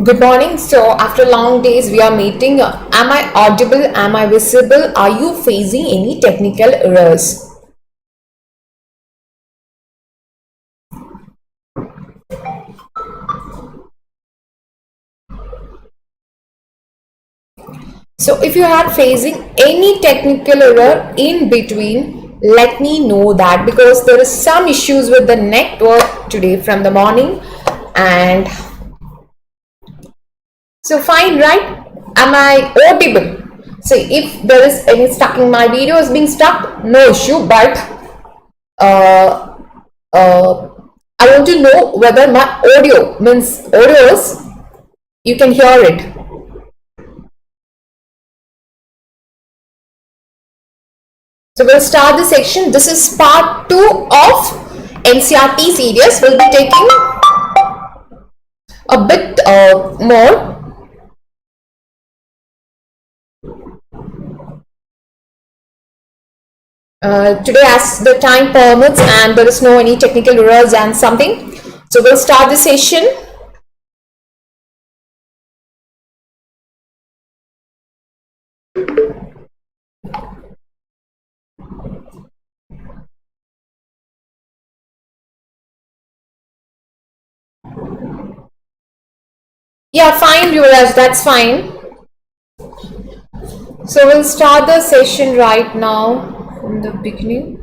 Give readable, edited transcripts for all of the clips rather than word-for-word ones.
Good morning. So, after long days, we are meeting. Am I audible? Am I visible? Are you facing any technical errors? So, if you are facing any technical error in between, let me know that, because there is some issues with the network today from the morning. And so, fine, right? Am I audible? So, if there is any stucking, my video is being stuck, no issue. But uh, I want to know whether my audio means audios, you can hear it. So we'll start the section. This is part 2 of NCERT series. We'll be taking a bit more. Today, as the time permits and there is no any technical errors and something. So we'll start the session. Yeah, fine, viewers, that's fine. So we'll start the session right now from the beginning.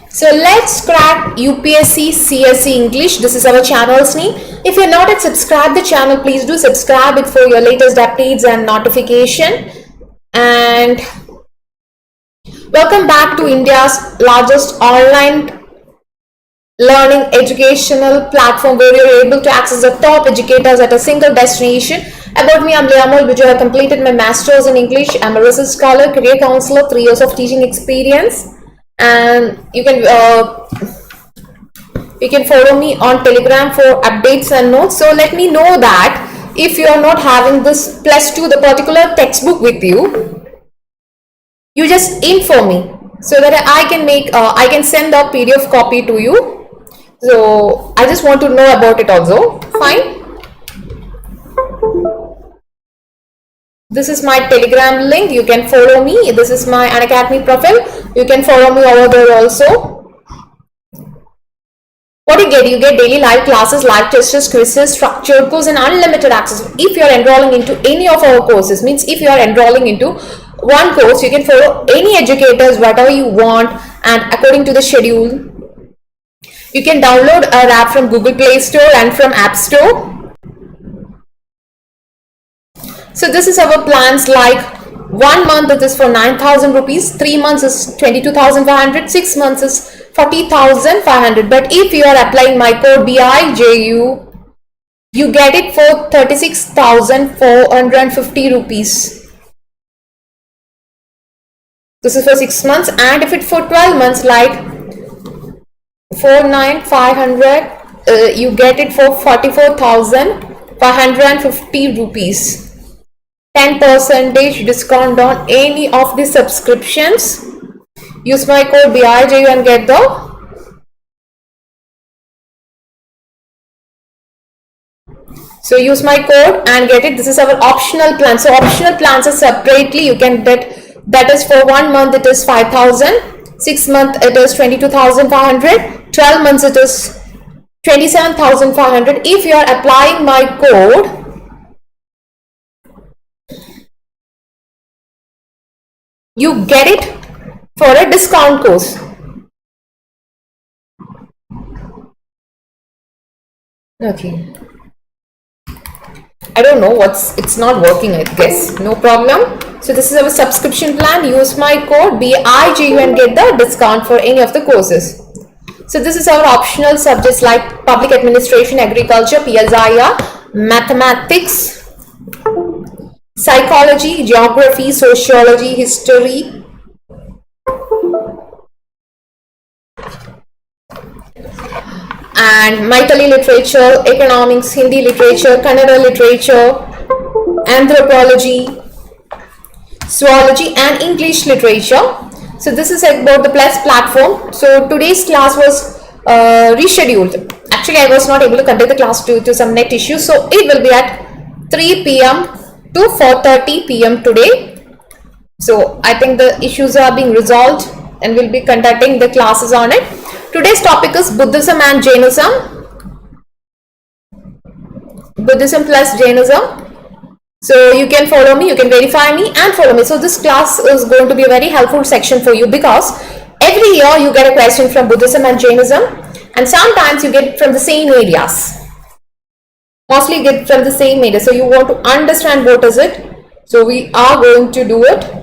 So let's crack UPSC CSE English. This is our channel's name. If you're not yet subscribed the channel, please do subscribe it for your latest updates and notification. And welcome back to India's largest online learning educational platform, where you're able to access the top educators at a single destination. About me, I'm Liyamol Biju. I completed my master's in English. I'm a research scholar, career counselor, 3 years of teaching experience. And you can follow me on Telegram for updates and notes. So let me know that if you are not having this +2, the particular textbook with you, you just inform me so that I can send the PDF copy to you. So I just want to know about it also. Fine. This is my Telegram link. You can follow me. This is my Unacademy profile. You can follow me over there also. What do you get? You get daily live classes, live tests, quizzes, structured course, and unlimited access. If you are enrolling into any of our courses, means if you are enrolling into one course, you can follow any educators, whatever you want, and according to the schedule. You can download our app from Google Play Store and from App Store. So this is our plans, like 1 month it is for 9,000 rupees, 3 months is 22,500, 6 months is 40,500. But if you are applying my code BIJU, you get it for 36,450 rupees. This is for 6 months, and if it's for 12 months, like 49,500, you get it for 44,550 rupees. 10% discount on any of the subscriptions. Use my code BIJU and get the use my code and get it. This is our optional plan. So optional plans are separately. You can get, that is for 1 month it is 5,000, 6 months it is 22,500, 12 months it is 27,500. If you are applying my code, you get it for a discount course. Okay. I don't know it's not working, I guess. No problem. So this is our subscription plan. Use my code BIJU and get the discount for any of the courses. So this is our optional subjects like public administration, agriculture, PSIR, mathematics, psychology, geography, sociology, history, and Maithili literature, economics, Hindi literature, Kannada literature, anthropology, zoology and English literature. So this is about the Plus platform. So today's class was rescheduled. Actually, I was not able to conduct the class due to some net issues. So it will be at 3 p.m. to 4:30 p.m. today. So I think the issues are being resolved and we'll be conducting the classes on it. Today's topic is Buddhism and Jainism. Buddhism plus Jainism. So you can follow me, you can verify me and follow me. So this class is going to be a very helpful section for you because every year you get a question from Buddhism and Jainism and sometimes you get from the same areas. Mostly get from the same area. So you want to understand what is it. So we are going to do it.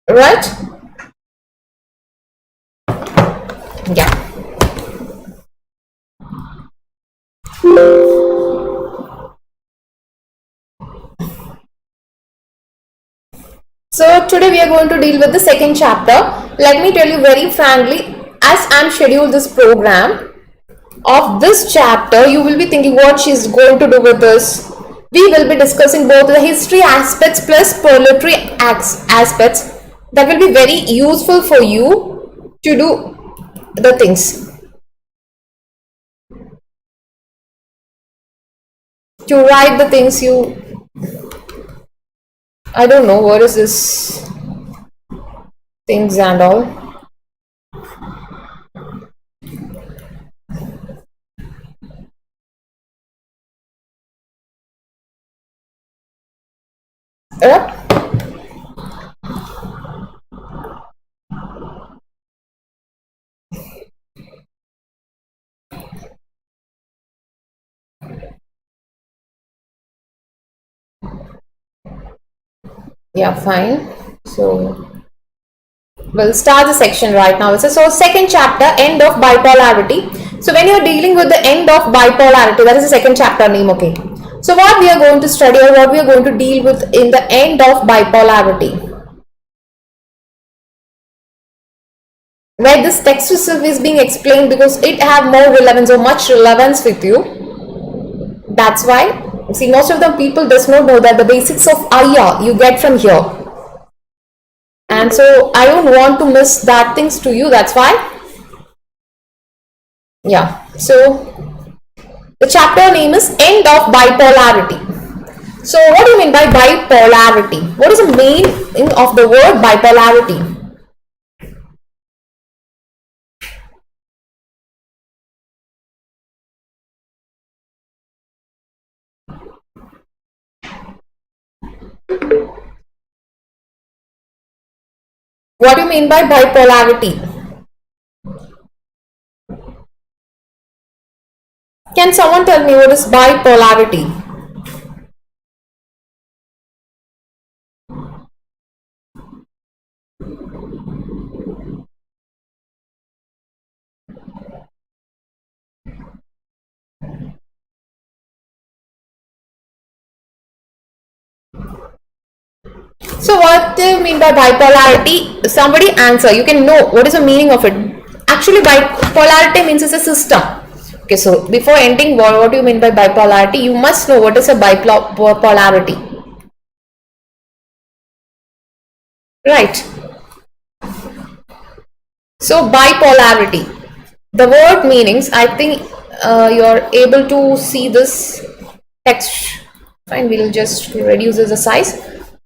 Right? Yeah. So today we are going to deal with the second chapter. Let me tell you very frankly, as I am scheduled this program of this chapter, you will be thinking what she is going to do with this. We will be discussing both the history aspects plus polity aspects that will be very useful for you to do the things. To write the things you... I don't know what is this things and all. Yeah, fine. So we'll start the section right now. So second chapter, end of bipolarity. So when you're dealing with the end of bipolarity, that is the second chapter name, okay. So what we are going to study or what we are going to deal with in the end of bipolarity. Where this text itself is being explained because it have more relevance or much relevance with you. That's why. See, most of the people does not know that the basics of IR you get from here. And so I don't want to miss that things to you. That's why. Yeah. So the chapter name is End of Bipolarity. So what do you mean by bipolarity? What is the meaning of the word bipolarity? What do you mean by bipolarity? Can someone tell me what is bipolarity? So what do you mean by bipolarity? Somebody answer. You can know what is the meaning of it. Actually, bipolarity means it's a system. Okay, so before ending, what do you mean by bipolarity? You must know what is a bipolarity. Right. So bipolarity. The word meanings, I think you're able to see this text. Fine, we'll just reduce the size.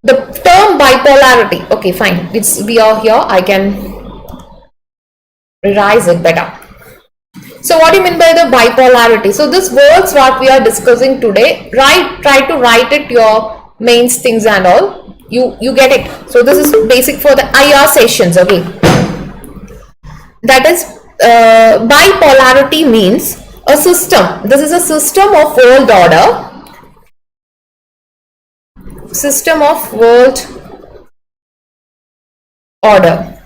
The term bipolarity, okay, fine, we are here, I can revise it better. So what do you mean by the bipolarity? So this words what we are discussing today, try to write it your mains things and all, you get it. So this is basic for the IR sessions, okay. That is bipolarity means a system. This is a system of world order. System of world order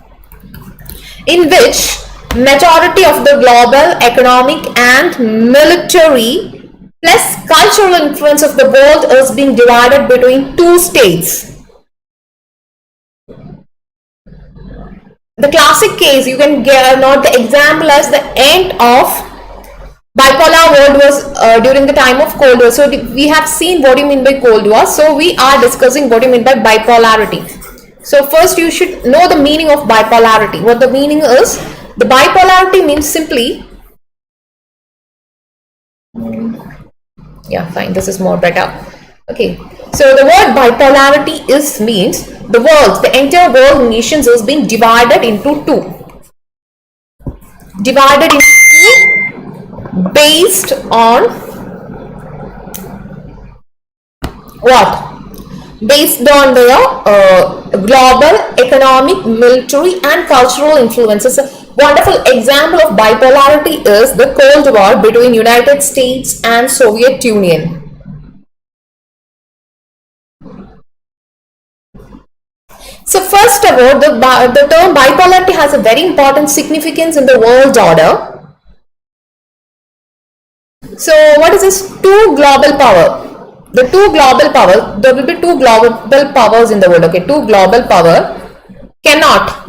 in which majority of the global economic and military plus cultural influence of the world is being divided between two states. The classic case you can note the example as the end of Bipolar world was during the time of Cold War. So we have seen what you mean by Cold War. So we are discussing what you mean by bipolarity. So first you should know the meaning of bipolarity. What the meaning is, the bipolarity means simply, yeah, fine, this is more better. Okay, so the word bipolarity is means the world, the entire world nations is being divided into two. Divided into two based on what? Based on their global economic, military and cultural influences. A wonderful example of bipolarity is the Cold War between United States and Soviet Union. So first of all, the term bipolarity has a very important significance in the world order. So what is this? Two global power. The two global powers, there will be two global powers in the world. Okay, two global power cannot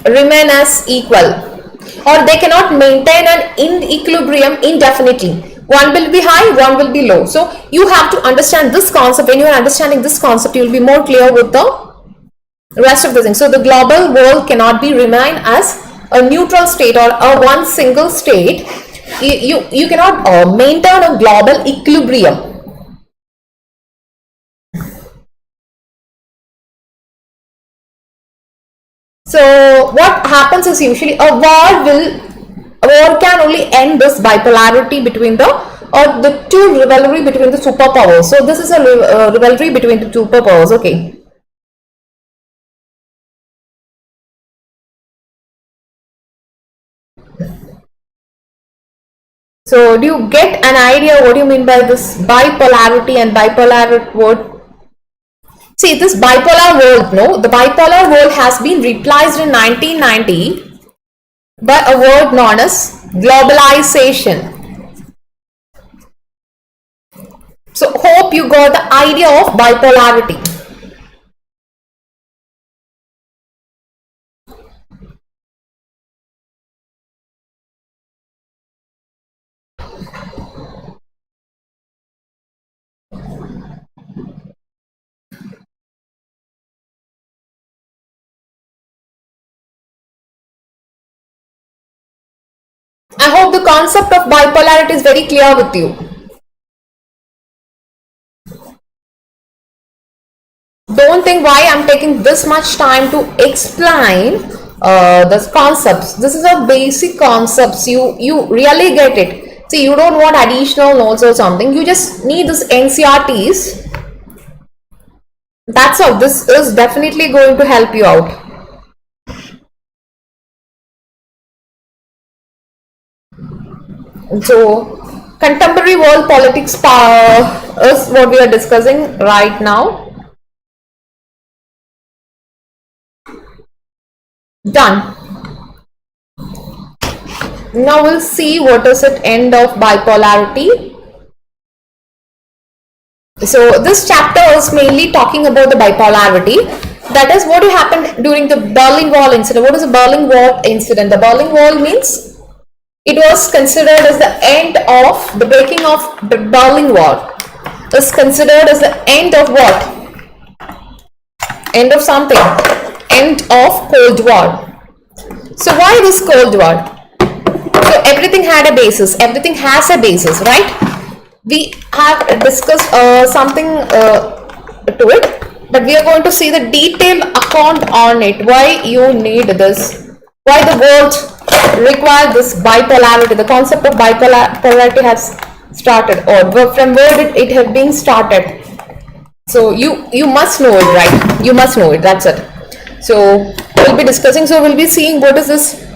remain as equal, or they cannot maintain an equilibrium indefinitely. One will be high, one will be low. So you have to understand this concept. When you are understanding this concept, you will be more clear with the rest of the things. So the global world cannot be remain as a neutral state or a one single state. You cannot maintain a global equilibrium. So what happens is usually a war can only end this bipolarity between the two rivalry between the superpowers. So this is a rivalry between the superpowers. Okay. So do you get an idea what do you mean by this bipolarity and bipolar word? See, this bipolar world, no, the bipolar world has been replaced in 1990 by a word known as globalization. So hope you got the idea of bipolarity. I hope the concept of bipolarity is very clear with you. Don't think why I'm taking this much time to explain the concepts. This is a basic concepts. You really get it. See, you don't want additional notes or something. You just need this NCERTs. That's all. This is definitely going to help you out. So, contemporary world politics is what we are discussing right now. Done. Now we'll see what is at end of bipolarity. So this chapter is mainly talking about the bipolarity. That is what happened during the Berlin Wall incident. What is the Berlin Wall incident? The Berlin Wall means it was considered as the end of the breaking of the Berlin Wall. Is considered as the end of what? End of something. End of Cold War. So why this Cold War? So everything had a basis. Everything has a basis, right? We have discussed something to it, but we are going to see the detailed account on it. Why you need this? Why the world require this bipolarity? The concept of bipolarity has started, or from where it has been started. So you must know it, right? You must know it. That's it. So we'll be discussing. So we'll be seeing what is this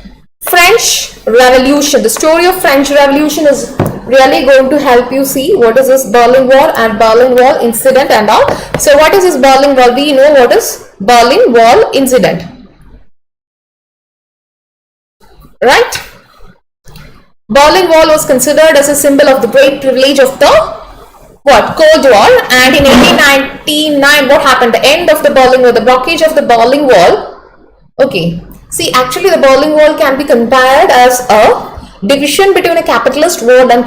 French Revolution. The story of French Revolution is really going to help you see what is this Berlin Wall and Berlin Wall incident and all. So what is this Berlin Wall? We know what is Berlin Wall incident, right? Berlin Wall was considered as a symbol of the great privilege of the what? Cold War. And in 1899, what happened? The end of the Berlin Wall, the blockage of the Berlin Wall. Okay. See, actually the Berlin Wall can be compared as a division between a capitalist world and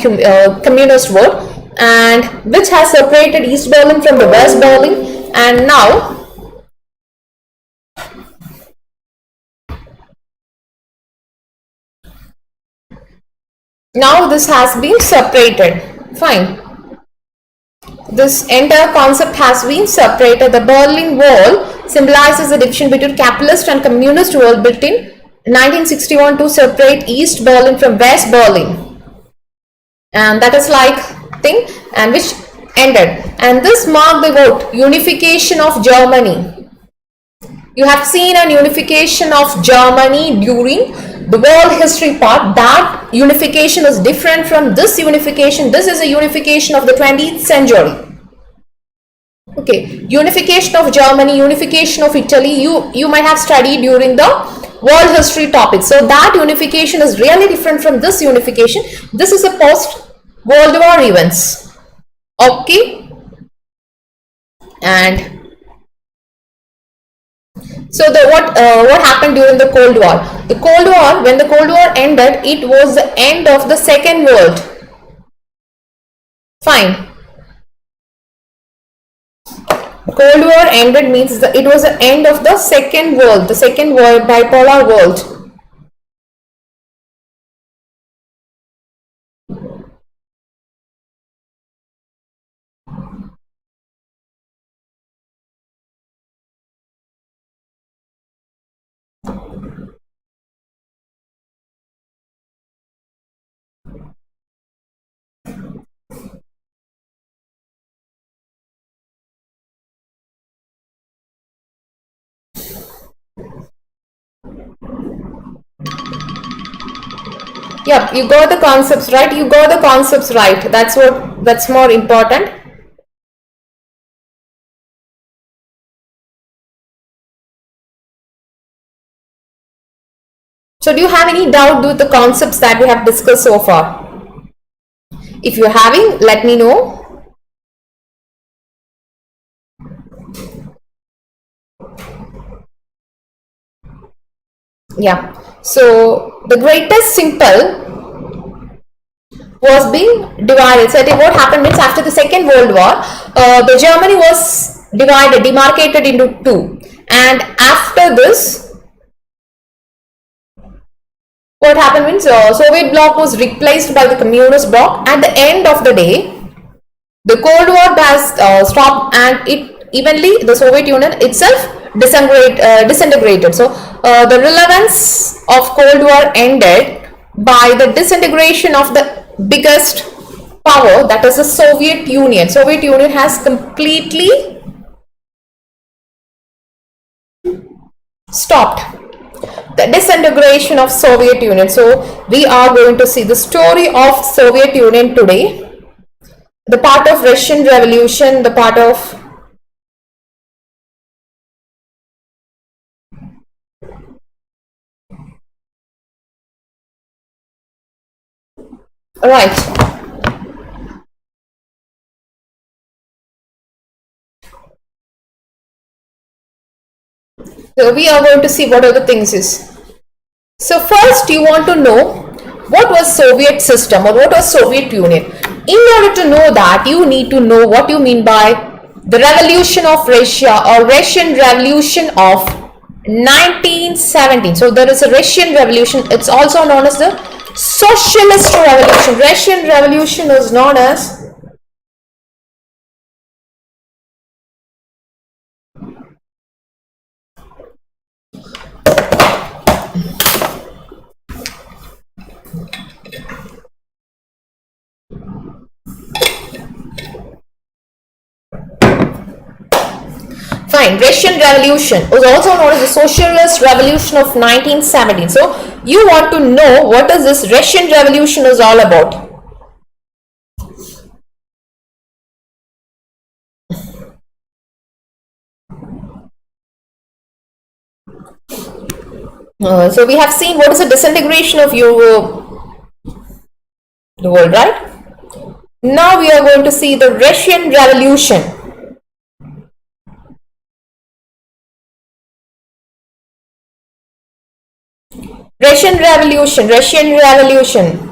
communist world, and which has separated East Berlin from the West Berlin, and now this has been separated. Fine. This entire concept has been separated. The Berlin Wall symbolizes the division between capitalist and communist world built in 1961 to separate East Berlin from West Berlin, and that is like thing, and which ended, and this marked the what? Unification of Germany. You have seen an unification of Germany during the world history part. That unification is different from this unification. This is a unification of the 20th century. Okay, unification of Germany, unification of Italy, you might have studied during the world history topic. So that unification is really different from this unification. This is a post World War events. Okay, and so the what happened during the Cold War? The Cold War, when the Cold War ended, it was the end of the Second World. Fine. Cold War ended means it was the end of the Second World, the Second World bipolar world. Yep, you got the concepts right. You got the concepts right. That's more important. So do you have any doubt with the concepts that we have discussed so far? If you're having, let me know. Yeah. So the greatest simple was being divided. So I think what happened means after the Second World War, the Germany was divided, demarcated into two, and after this, what happened means Soviet bloc was replaced by the communist bloc. At the end of the day, the Cold War has stopped, and it evenly the Soviet Union itself disintegrated. So the relevance of Cold War ended by the disintegration of the biggest power, that is the Soviet Union. Soviet Union has completely stopped the disintegration of Soviet Union. So we are going to see the story of Soviet Union today, the part of Russian Revolution, the part of right. So we are going to see what are the things is. So first you want to know what was Soviet system or what was Soviet Union. In order to know that, you need to know what you mean by the revolution of Russia or Russian Revolution of 1917. So there is a Russian Revolution. It's also known as the Socialist Revolution. Russian Revolution is known as fine. Russian Revolution was also known as the Socialist Revolution of 1917. So you want to know what is this Russian Revolution is all about. So we have seen what is the disintegration of the world, right? Now we are going to see the Russian Revolution. Russian Revolution, Russian Revolution.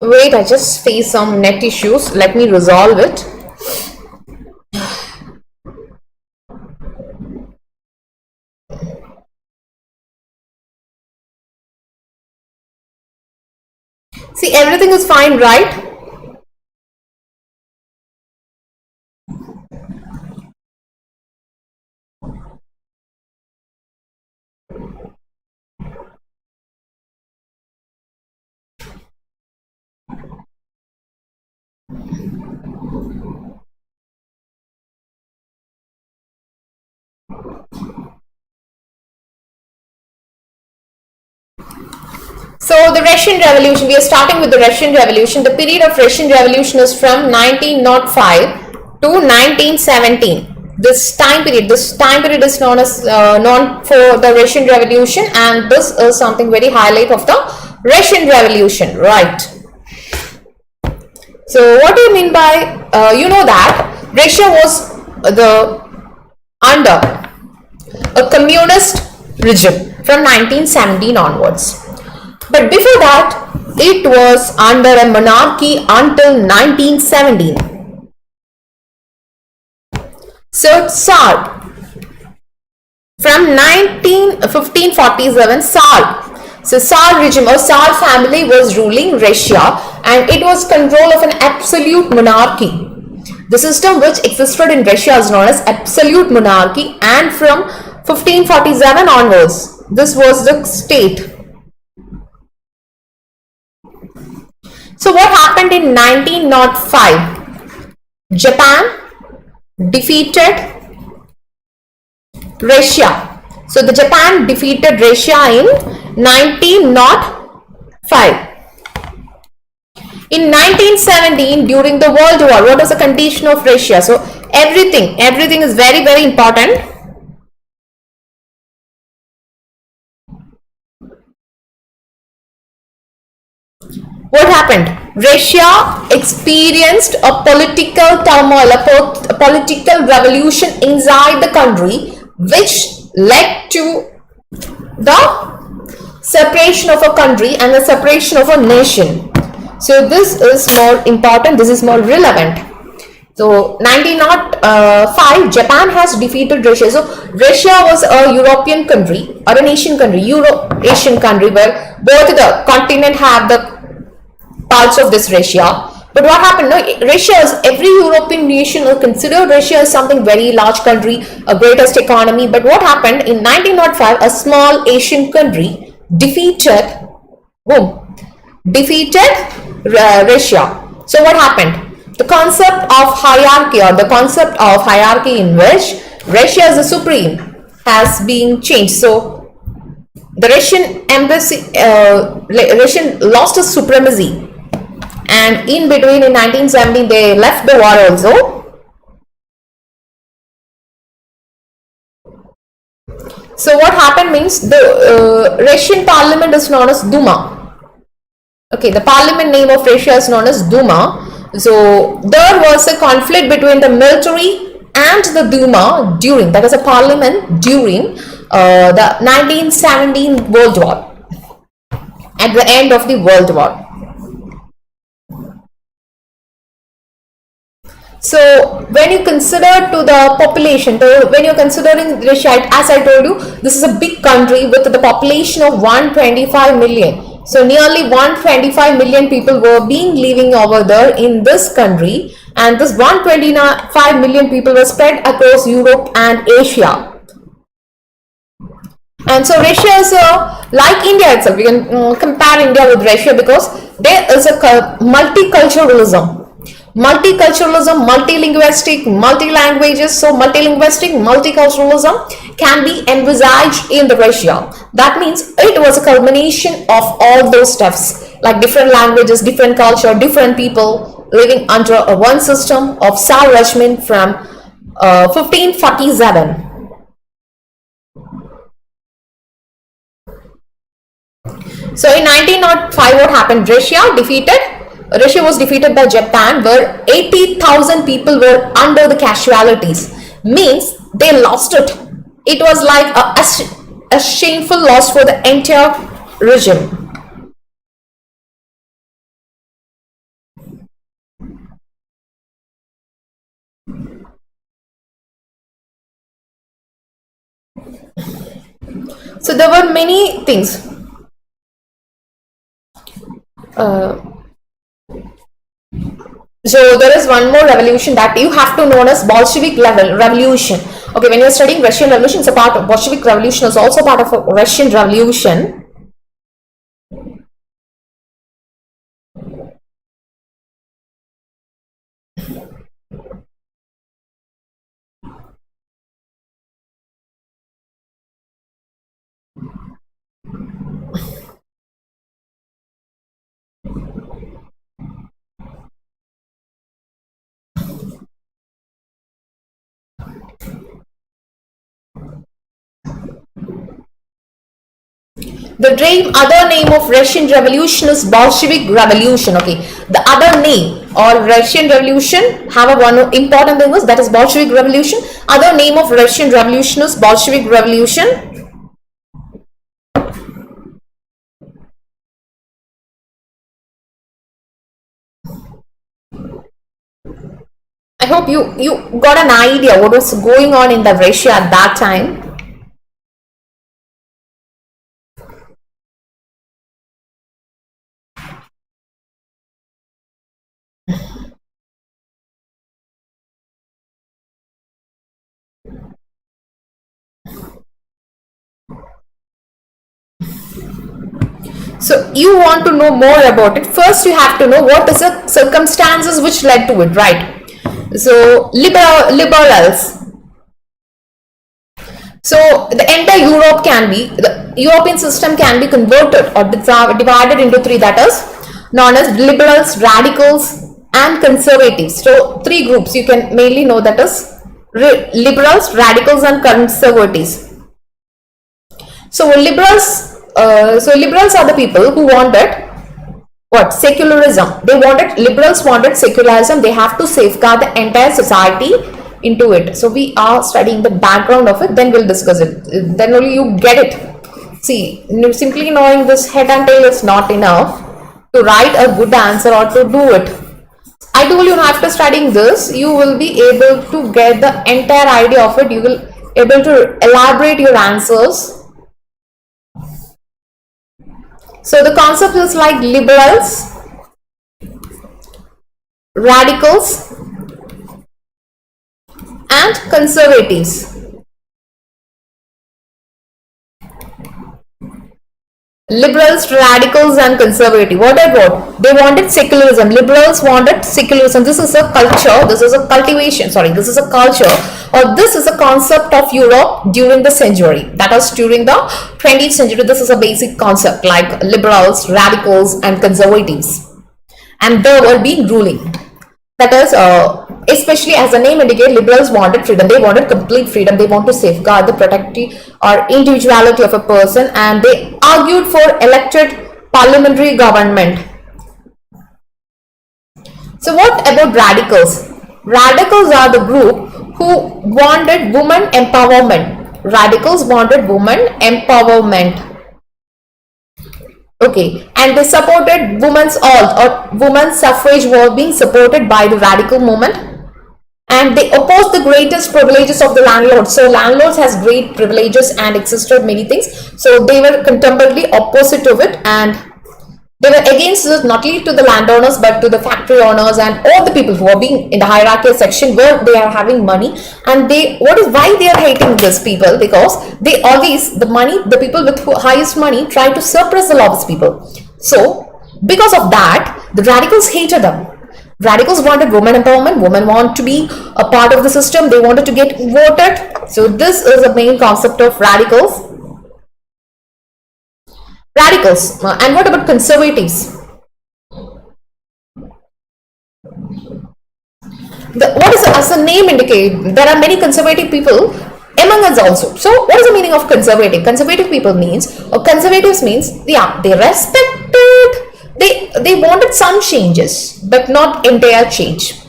Wait, I just faced some net issues. Let me resolve it. See, everything is fine, right? So the Russian Revolution, we are starting with the Russian Revolution. The period of Russian Revolution is from 1905 to 1917. This time period is known as known for the Russian Revolution, and this is something very highlight of the Russian Revolution, right? So what do you mean by you know that Russia was under a communist regime from 1917 onwards. But before that, it was under a monarchy until 1917. So Tsar from 1547, Tsar. So Tsar regime or Tsar family was ruling Russia, and it was control of an absolute monarchy. The system which existed in Russia is known as absolute monarchy, and from 1547 onwards, this was the state. So what happened in 1905? Japan defeated Russia. So the Japan defeated Russia in 1905. In 1917, during the World War, what was the condition of Russia? So everything is very, very important. What happened? Russia experienced a political turmoil, a political revolution inside the country, which led to the separation of a country and the separation of a nation. So this is more important, this is more relevant. So 1905, Japan has defeated Russia. So Russia was a European country or an Asian country, Euro-Asian country, where both the continent have the parts of this Russia. But what happened? No, Russia is, every European nation will consider Russia as something very large country, a greatest economy. But what happened in 1905? A small Asian country defeated whom? Defeated Russia. So what happened? The concept of hierarchy, or the concept of hierarchy in which Russia is the supreme, has been changed. So the Russian embassy, Russian lost its supremacy, and in between in 1917 they left the war also. So what happened means the Russian parliament is known as Duma. Okay, the parliament name of Russia is known as Duma. So there was a conflict between the military and the Duma during, that is a parliament during the 1917 World War, at the end of the World War. So when you consider to the population, when you're considering Russia, as I told you, this is a big country with the population of 125 million. So nearly 125 million people were being living over there in this country, and this 125 million people were spread across Europe and Asia. And so Russia is like India itself. We can compare India with Russia because there is a multiculturalism. Multiculturalism, multilinguistic, multi-languages. So multilinguistic, multiculturalism can be envisaged in the Russia. That means it was a culmination of all those stuffs, like different languages, different culture, different people living under one system of Tsar regime from 1547. So in 1905, what happened? Russia was defeated by Japan, where 80,000 people were under the casualties. Means they lost it. It was like a shameful loss for the entire region. So there were many things. So there is one more revolution that you have to know as Bolshevik revolution. Okay, when you are studying Russian Revolution, it's a part of Bolshevik Revolution is also part of a Russian Revolution. The other name of Russian Revolution is Bolshevik Revolution. Okay, the other name or Russian Revolution have a one important thing is that is Bolshevik Revolution. Other name of Russian Revolution is Bolshevik Revolution. I hope you got an idea what was going on in the Russia at that time. So you want to know more about it. First, you have to know what is the circumstances which led to it, right? So liberals. So the entire Europe the European system can be converted or divided into three, that is known as liberals, radicals, and conservatives. So three groups you can mainly know, that is liberals, radicals, and conservatives. So liberals are the people who wanted what? Secularism. Liberals wanted secularism. They have to safeguard the entire society into it. So we are studying the background of it, then we'll discuss it. Then only you get it. See, simply knowing this head and tail is not enough to write a good answer or to do it. I told you, after studying this, you will be able to get the entire idea of it. You will be able to elaborate your answers. So the concept is like liberals, radicals, and conservatives. Liberals, radicals, and conservative. What about? They wanted secularism. Liberals wanted secularism. This is a culture. This is a cultivation. Sorry, this is a culture, or this is a concept of Europe during the century. That was during the 20th century. This is a basic concept like liberals, radicals, and conservatives, and they were being ruling. That is, especially as the name indicates, liberals wanted freedom. They wanted complete freedom. They want to safeguard the protective or individuality of a person, and they argued for elected parliamentary government. So what about radicals? Radicals are the group who wanted women empowerment. Radicals wanted women empowerment. Okay, and they supported women's women's suffrage were being supported by the radical movement, and they opposed the greatest privileges of the landlords. So landlords has great privileges and existed many things. So they were contemporarily opposite of it, and they were against it, not only to the landowners but to the factory owners and all the people who are being in the hierarchical section where they are having money. And why they are hating these people? Because they always, the people with highest money try to suppress the lowest people. So because of that, the radicals hated them. Radicals wanted women empowerment. Women want to be a part of the system. They wanted to get voted. So this is the main concept of radicals. And what about conservatives? What is, as the name indicates, there are many conservative people among us also. So what is the meaning of conservative? Conservative people means, or conservatives means, yeah, they respected, they wanted some changes, but not entire change.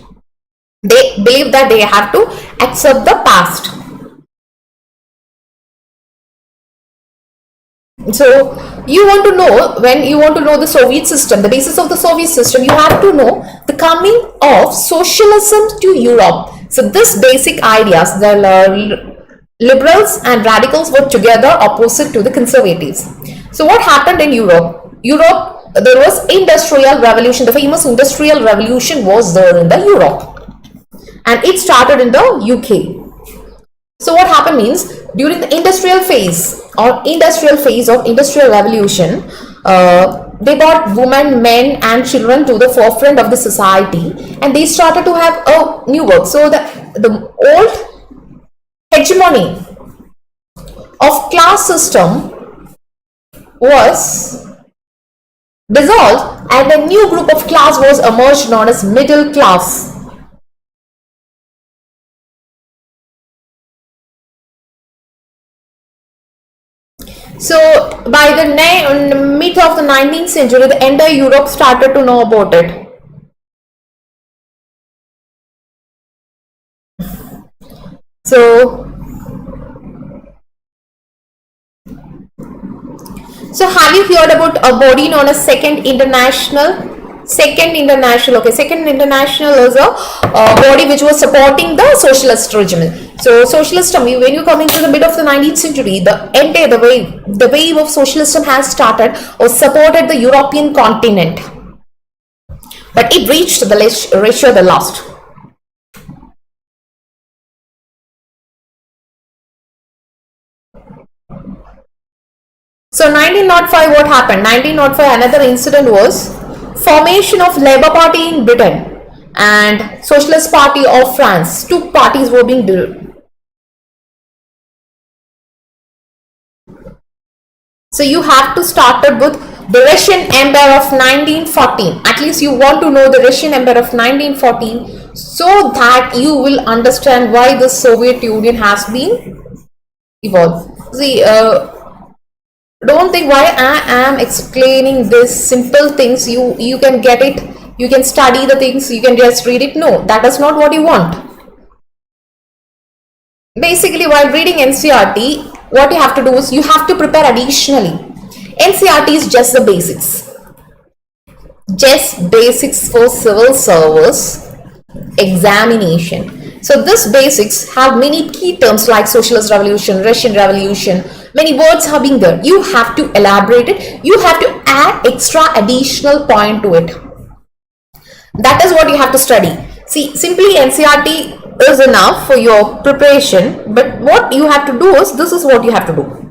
They believe that they have to accept the past. So you want to know, when you want to know the Soviet system, the basis of the Soviet system, you have to know the coming of socialism to Europe. So this basic ideas, the liberals and radicals were together opposite to the conservatives. So what happened in Europe? There was industrial revolution. The famous industrial revolution was there in the Europe, and it started in the UK. So what happened means, during the industrial phase of industrial revolution, they brought women, men and children to the forefront of the society, and they started to have a new work. So the old hegemony of class system was dissolved, and a new group of class was emerged, known as middle class. So by the mid of the 19th century, the entire Europe started to know about it. So have you heard about a body known as Second International? Second International is a body which was supporting the socialist regime. So socialism, when you come into the mid of the 19th century, the wave of socialism has started or supported the European continent, but it reached the ratio the last. So 1905, what happened? 1905, another incident was formation of Labour Party in Britain and Socialist Party of France. Two parties were being built. So you have to start with the Russian Empire of 1914. At least you want to know the Russian Empire of 1914, so that you will understand why the Soviet Union has been evolved. See, don't think why I am explaining this simple things. You can get it, you can study the things, you can just read it. No, that is not what you want. Basically, while reading NCERT, what you have to do is you have to prepare additionally. NCERT is just the basics. Just basics for civil service examination. So this basics have many key terms like socialist revolution, Russian revolution. Many words have been there. You have to elaborate it. You have to add extra additional point to it. That is what you have to study. See, simply NCERT is enough for your preparation, but what you have to do is, this is what you have to do.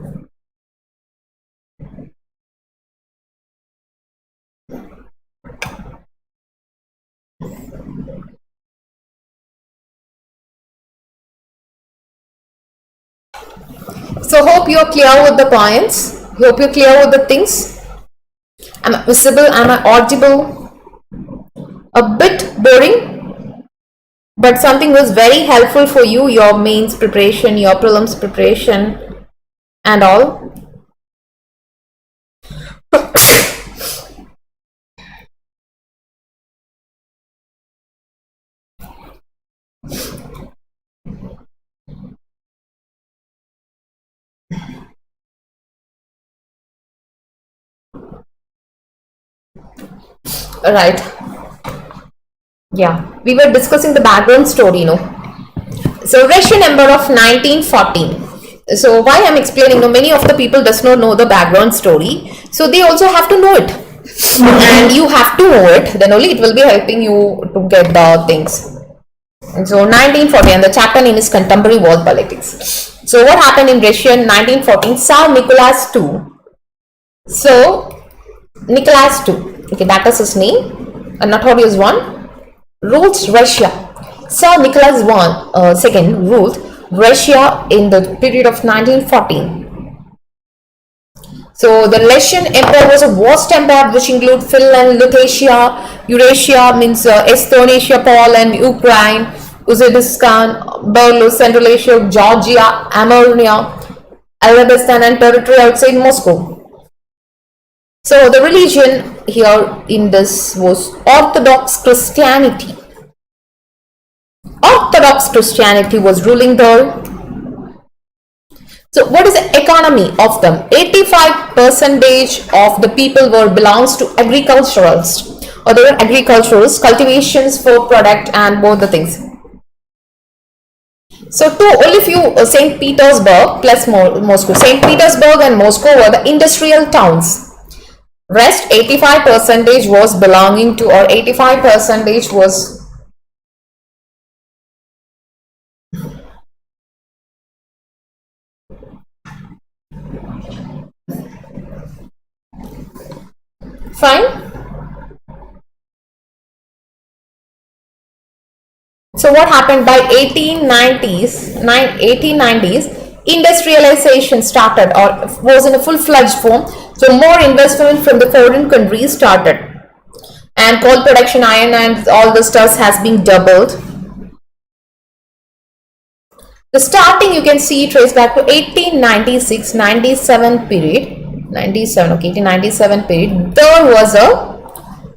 So hope you are clear with the points. Hope you're clear with the things. Am I visible? Am I audible? A bit boring, but something was very helpful for you, your mains preparation, your prelims preparation and all. Right. Yeah, we were discussing the background story, So Russian Empire of 1914. So why I'm explaining, many of the people does not know the background story, so they also have to know it, and you have to know it, then only it will be helping you to get the things. And so 1914, and the chapter name is Contemporary World Politics. So what happened in Russia in 1914? Tsar Nicholas II. So Nicholas II, okay, that is his name, a notorious one, rules Russia. Tsar Nicholas II ruled Russia in the period of 1914. So the Russian Empire was a vast empire which included Finland, Lithuania, Eurasia, means Estonia, Poland, Ukraine, Uzbekistan, Belarus, Central Asia, Georgia, Armenia, Azerbaijan, and territory outside Moscow. So the religion here in this was Orthodox Christianity. Orthodox Christianity was ruling there. So what is the economy of them? 85% of the people were belongs to agriculturalists, or they were agriculturalists, cultivations for product and both the things. So only few St. Petersburg plus Moscow. St. Petersburg and Moscow were the industrial towns. Rest 85% was belonging to, or 85% was fine. So what happened by 1890s, industrialization started, or was in a full-fledged form. So more investment from the foreign countries started, and coal production, iron, and all the stuff has been doubled. The starting you can see trace back to 1896-97 period. 1897 period. There was a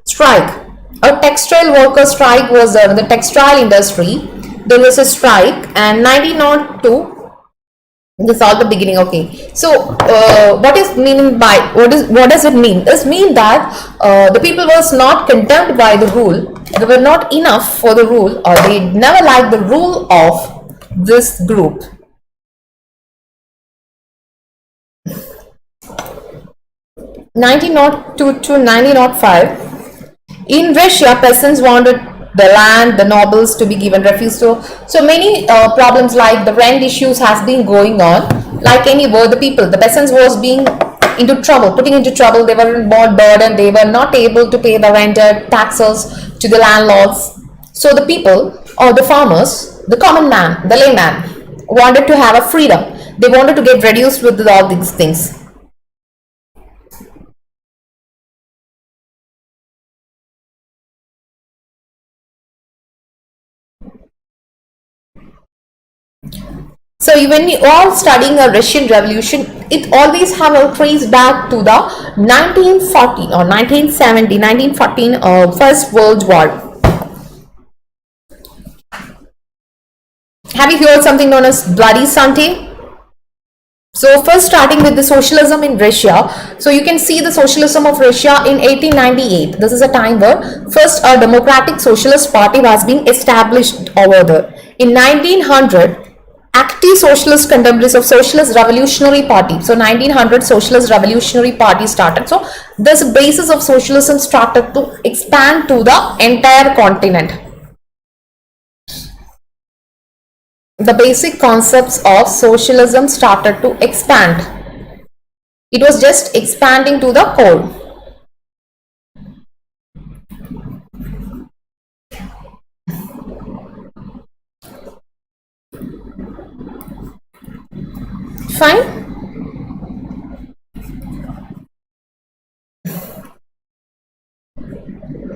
strike. A textile worker strike was there in the textile industry. There was a strike, and 1902. This is all the beginning. Okay. So what is meaning by what does it mean? It means that the people was not content by the rule. They were not enough for the rule, or they never liked the rule of this group. (1902 to 1905). In Russia, peasants wanted the land, the nobles to be given refuge. So many problems like the rent issues has been going on. Like anywhere, the peasants was being into trouble, putting into trouble. They were more burdened. They were not able to pay the rented taxes to the landlords. So the people, or the farmers, the common man, the layman, wanted to have a freedom. They wanted to get reduced with all these things. So when you are studying a Russian Revolution, it always have a trace back to the 1914 or 1914 First World War. Have you heard something known as Bloody Sunday? So first starting with the socialism in Russia. So you can see the socialism of Russia in 1898. This is a time where first a democratic socialist party was being established over there. In 1900, active socialist contemporaries of Socialist Revolutionary Party. So 1900 Socialist Revolutionary Party started. So this basis of socialism started to expand to the entire continent. The basic concepts of socialism started to expand. It was just expanding to the core. Fine.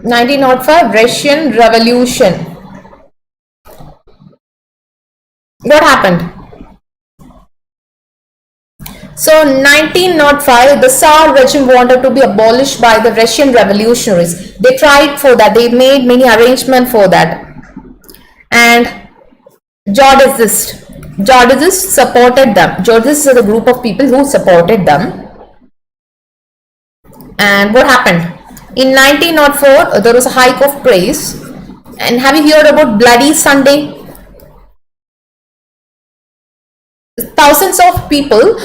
(1905) Russian Revolution. What happened? So 1905, the Tsar regime wanted to be abolished by the Russian revolutionaries. They tried for that. They made many arrangements for that. And Georgists supported them. Georgists are the group of people who supported them. And what happened? In 1904, there was a hike of praise. And have you heard about Bloody Sunday? Thousands of people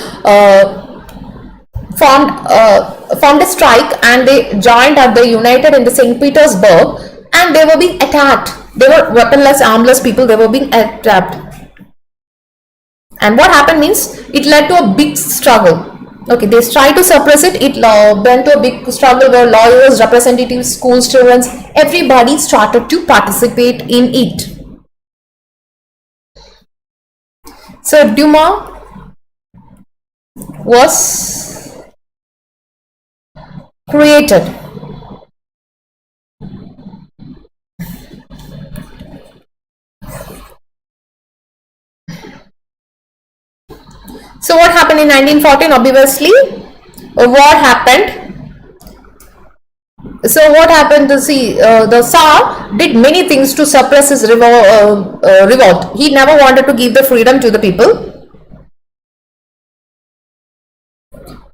formed a strike, and they joined at the United in the St. Petersburg, and they were being attacked. They were weaponless, armless people. They were being attacked. And what happened means it led to a big struggle. Okay, they tried to suppress it. It went to a big struggle where lawyers, representatives, school students, everybody started to participate in it. So Duma was created. So what happened in 1914? Obviously, a war happened. So what happened to see the Tsar did many things to suppress his revolt. He never wanted to give the freedom to the people.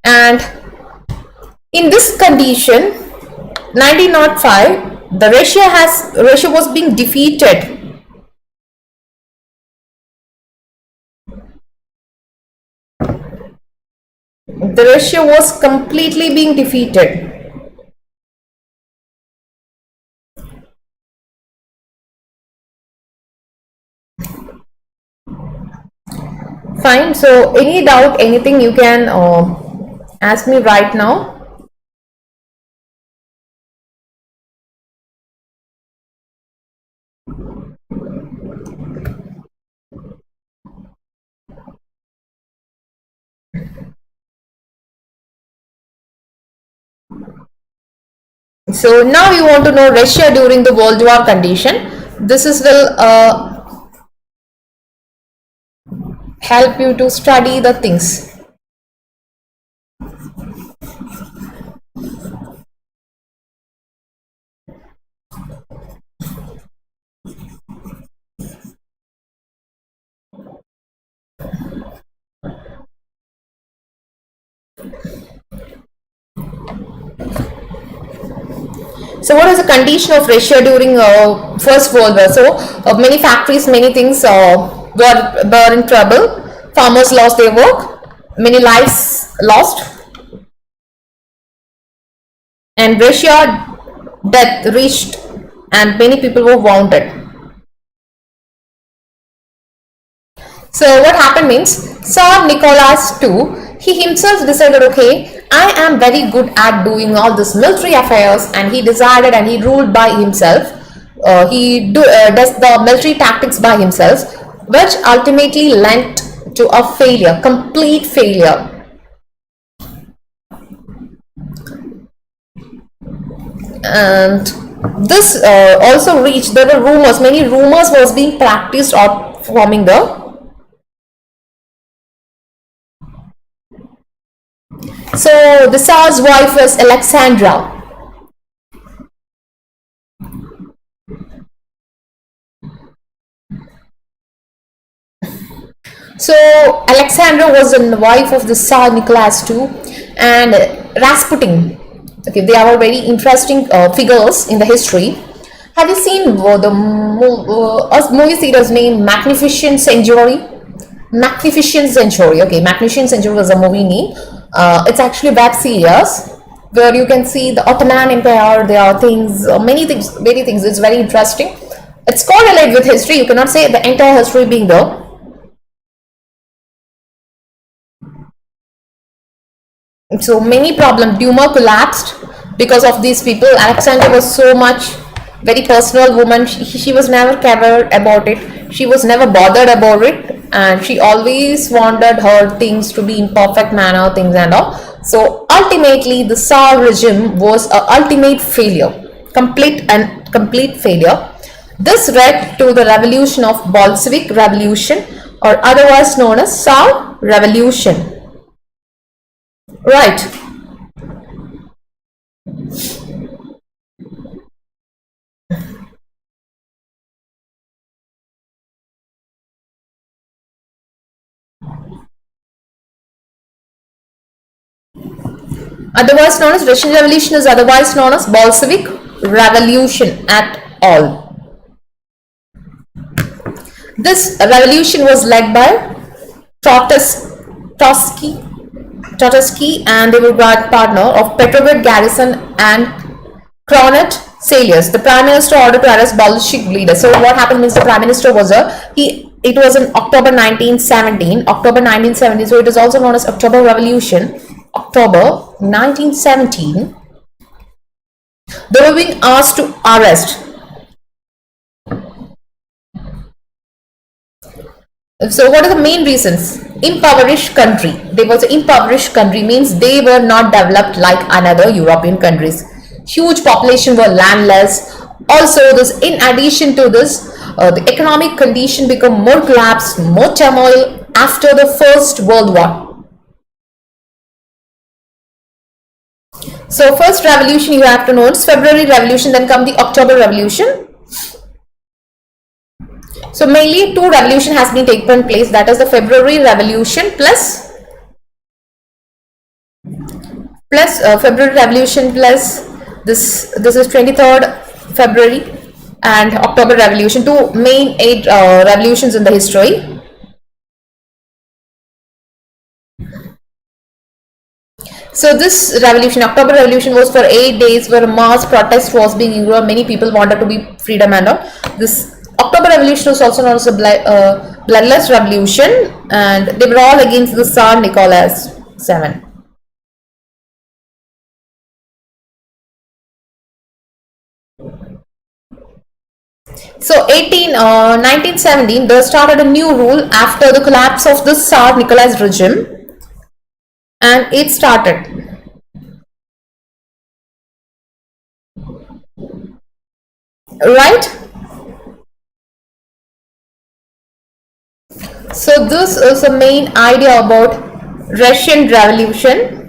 And in this condition, 1905, Russia was being defeated. The Russia was completely being defeated. Fine. So any doubt, anything you can ask me right now. So now you want to know Russia during the World War condition. This is will help you to study the things. So what is the condition of Russia during First World War? So many factories, many things were in trouble. Farmers lost their work. Many lives lost. And Russia death reached and many people were wounded. So what happened means Tsar Nicholas II, he himself decided, okay, I am very good at doing all this military affairs, and he decided and he ruled by himself. He does the military tactics by himself, which ultimately led to a failure, complete failure. And this also reached, there were rumors, many rumors was being practiced or forming the. So the Tsar's wife was Alexandra. So Alexandra was the wife of the Tsar Nicholas II and Rasputin. Okay, they are very interesting figures in the history. Have you seen the movie series named Magnificent Century? Magnificent Century. Okay, Magnificent Century was a movie name. It's actually a web series where you can see the Ottoman Empire. There are things, many things. It's very interesting. It's correlated with history. You cannot say the entire history being there. So many problems. Duma collapsed because of these people. Alexandra was so much very personal woman. She was never cared about it. She was never bothered about it, and she always wanted her things to be in perfect manner, things and all. So ultimately, the Tsar regime was an ultimate failure, complete failure. This led to the revolution of Bolshevik Revolution, or otherwise known as Tsar Revolution. Right. Otherwise known as Russian Revolution is otherwise known as Bolshevik Revolution at all. This revolution was led by Trotsky, and they were partner of Petrograd Garrison and Kronet Saliers. The Prime Minister ordered to arrest Bolshevik leaders. So what happened means the Prime Minister was it was in October 1917. So it is also known as October Revolution. October 1917. They were being asked to arrest. So what are the main reasons? Impoverished country. They was an impoverished country, means they were not developed like another European countries. Huge population were landless. Also, in addition to this, the economic condition become more collapsed, more turmoil, after the First World War? So first revolution you have to know it's February Revolution, then come the October Revolution. So mainly two revolution has been taken place, that is the February Revolution plus February Revolution plus this is 23rd February and October Revolution, two main revolutions in the history. So this revolution, October Revolution, was for 8 days where a mass protest was being involved. Many people wanted to be freedom and all. This October Revolution was also known as a bloodless revolution, and they were all against the Tsar Nicholas VII. So 1917, they started a new rule after the collapse of the Tsar Nicholas regime, and it started. Right? So this is the main idea about Russian Revolution.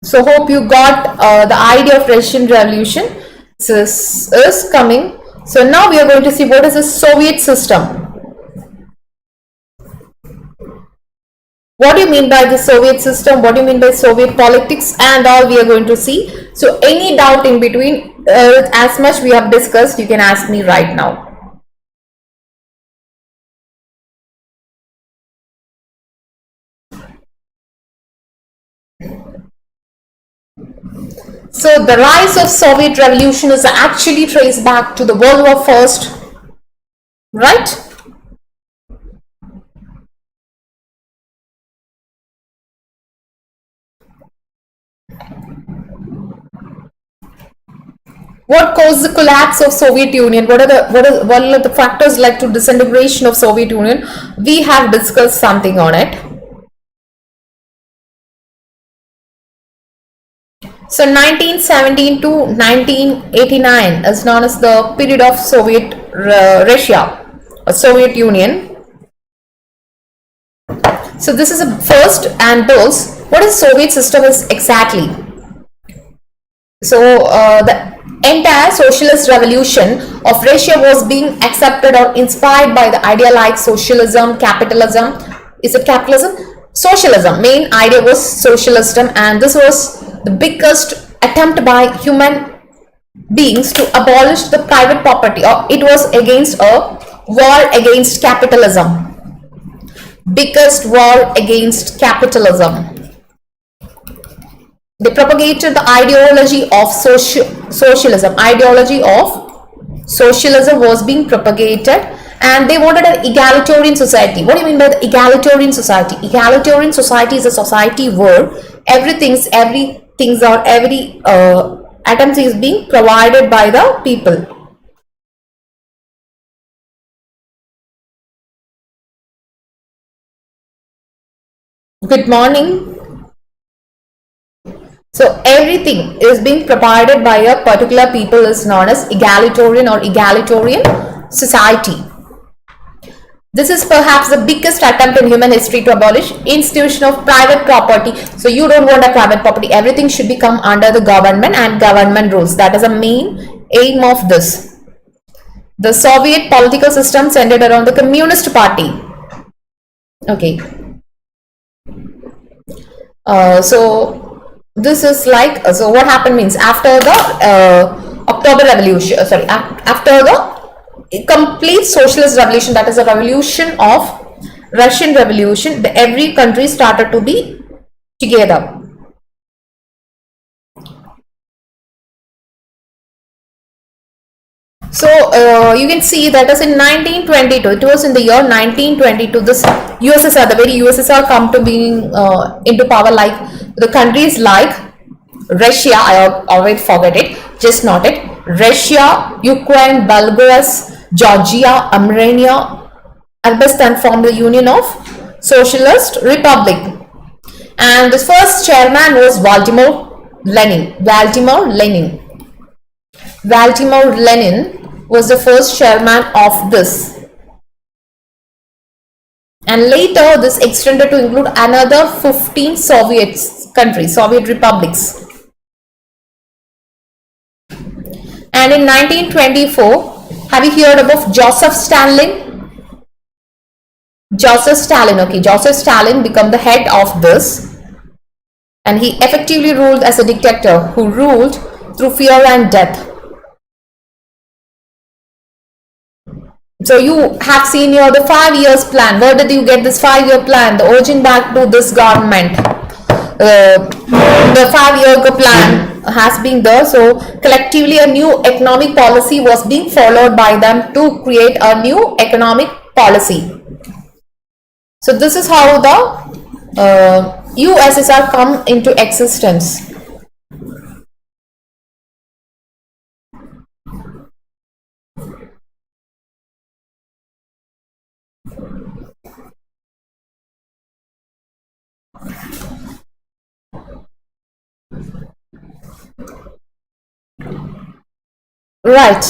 So hope you got the idea of Russian Revolution. This is coming. So now we are going to see what is the Soviet system. What do you mean by the Soviet system? What do you mean by Soviet politics and all we are going to see. So any doubt in between, as much we have discussed, you can ask me right now. So the rise of Soviet Revolution is actually traced back to the World War I, right? What caused the collapse of Soviet Union? What are the factors led to disintegration of Soviet Union? We have discussed something on it. So 1917 to 1989 is known as the period of Soviet Russia or Soviet Union. So this is a first, and those what is Soviet system is exactly. So the entire socialist revolution of Russia was being accepted or inspired by the idea like socialism, capitalism. Is it capitalism? Socialism. Main idea was socialism, and this was the biggest attempt by human beings to abolish the private property, or it was against a war against capitalism. Biggest war against capitalism. They propagated the ideology of socialism. Ideology of socialism was being propagated, and they wanted an egalitarian society. What do you mean by the egalitarian society? Egalitarian society is a society where every atom is being provided by the people. Good morning. So everything is being provided by a particular people is known as egalitarian or egalitarian society. This is perhaps the biggest attempt in human history to abolish institution of private property. So you don't want a private property. Everything should become under the government and government rules. That is a main aim of this. The Soviet political system centered around the Communist Party. Okay. So this is like, so what happened means after the October Revolution, after the complete socialist revolution, that is a revolution of Russian Revolution, every country started to be together. So you can see that is in 1922. It was in the year 1922. This USSR, the very USSR, come to being into power. Like the countries like Russia, I always forget it, just not it. Russia, Ukraine, Belarus, Georgia, Armenia, Uzbekistan formed the Union of Socialist Republic, and the first chairman was Vladimir Lenin. was the first chairman of this. And later this extended to include another 15 Soviet countries, Soviet republics. And in 1924, have you heard about Joseph Stalin? Joseph Stalin, okay, Joseph Stalin became the head of this, and he effectively ruled as a dictator who ruled through fear and death. So you have seen here the 5 years plan. Where did you get this 5-year plan? The origin back to this government. The 5-year plan has been there. So collectively a new economic policy was being followed by them to create a new economic policy. So this is how the USSR come into existence. Right.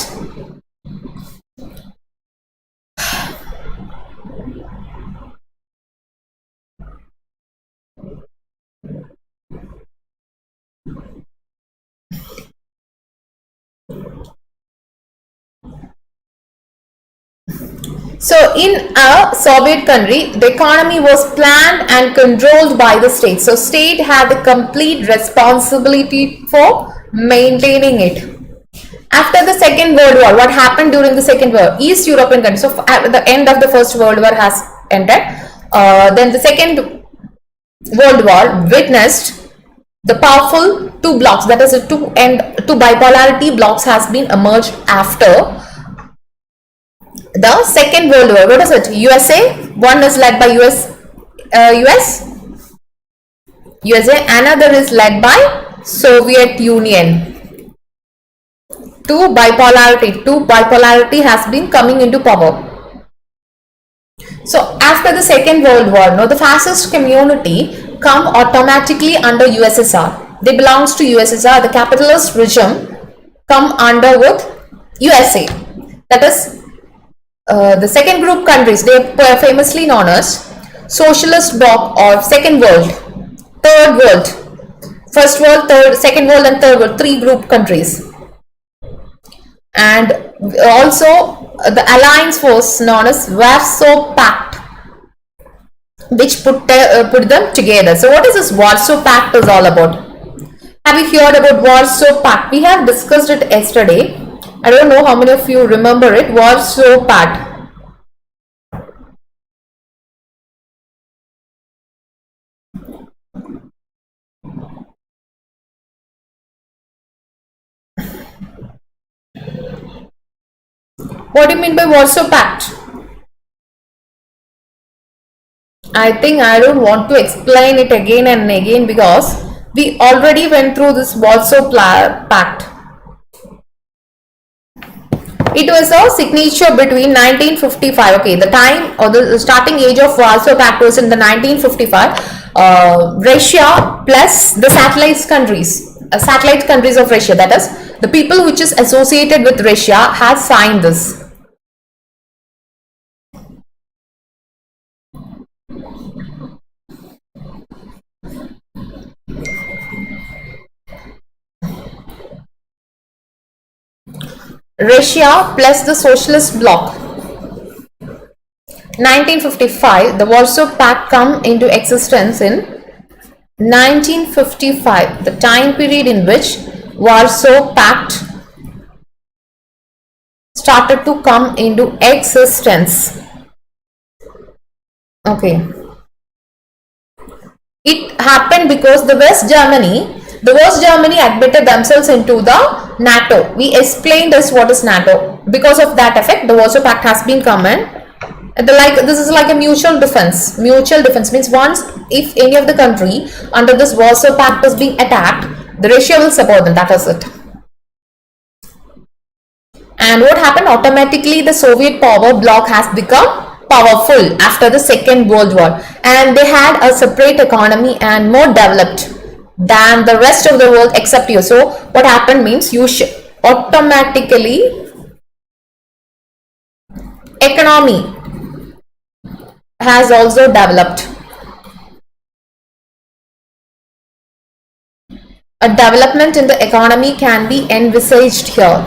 So in a Soviet country, the economy was planned and controlled by the state. So state had the complete responsibility for maintaining it. After the Second World War, what happened during the Second World War? East European countries. So at the end of the First World War has ended. Then the Second World War witnessed the powerful two blocks, that is the two bipolarity blocks has been emerged after the Second World War. What is it? USA, one is led by USA, another is led by Soviet Union. Two bipolarity has been coming into power. So after the Second World War, no, the fascist community come automatically under USSR. They belongs to USSR. The capitalist regime come under with USA. That is the second group countries. They were famously known as Socialist Bloc or Second World, Third World, First World, Third, Second World, and Third World. 3 group countries. And also the alliance was known as Warsaw Pact, which put them together. So what is this Warsaw Pact is all about? Have you heard about Warsaw Pact? We have discussed it yesterday. I don't know how many of you remember it. Warsaw Pact. What do you mean by Warsaw Pact? I think I don't want to explain it again and again because we already went through this Warsaw Pact. It was a signature between 1955. Okay, the time or the starting age of Warsaw Pact was in the 1955. Russia plus the satellite countries of Russia, that is the people which is associated with Russia, has signed this. Russia plus the Socialist Bloc. 1955, the Warsaw Pact come into existence in 1955, the time period in which Warsaw Pact started to come into existence. Okay. It happened because the West Germany admitted themselves into the NATO. We explained this what is NATO. Because of that effect, the Warsaw Pact has been come in. This is like a mutual defense. Mutual defense means once if any of the country under this Warsaw Pact is being attacked, the Russia will support them. That is it. And what happened? Automatically the Soviet power bloc has become powerful after the Second World War, and they had a separate economy and more developed than the rest of the world except you. So what happened means you should automatically economy has also developed. A development in the economy can be envisaged here.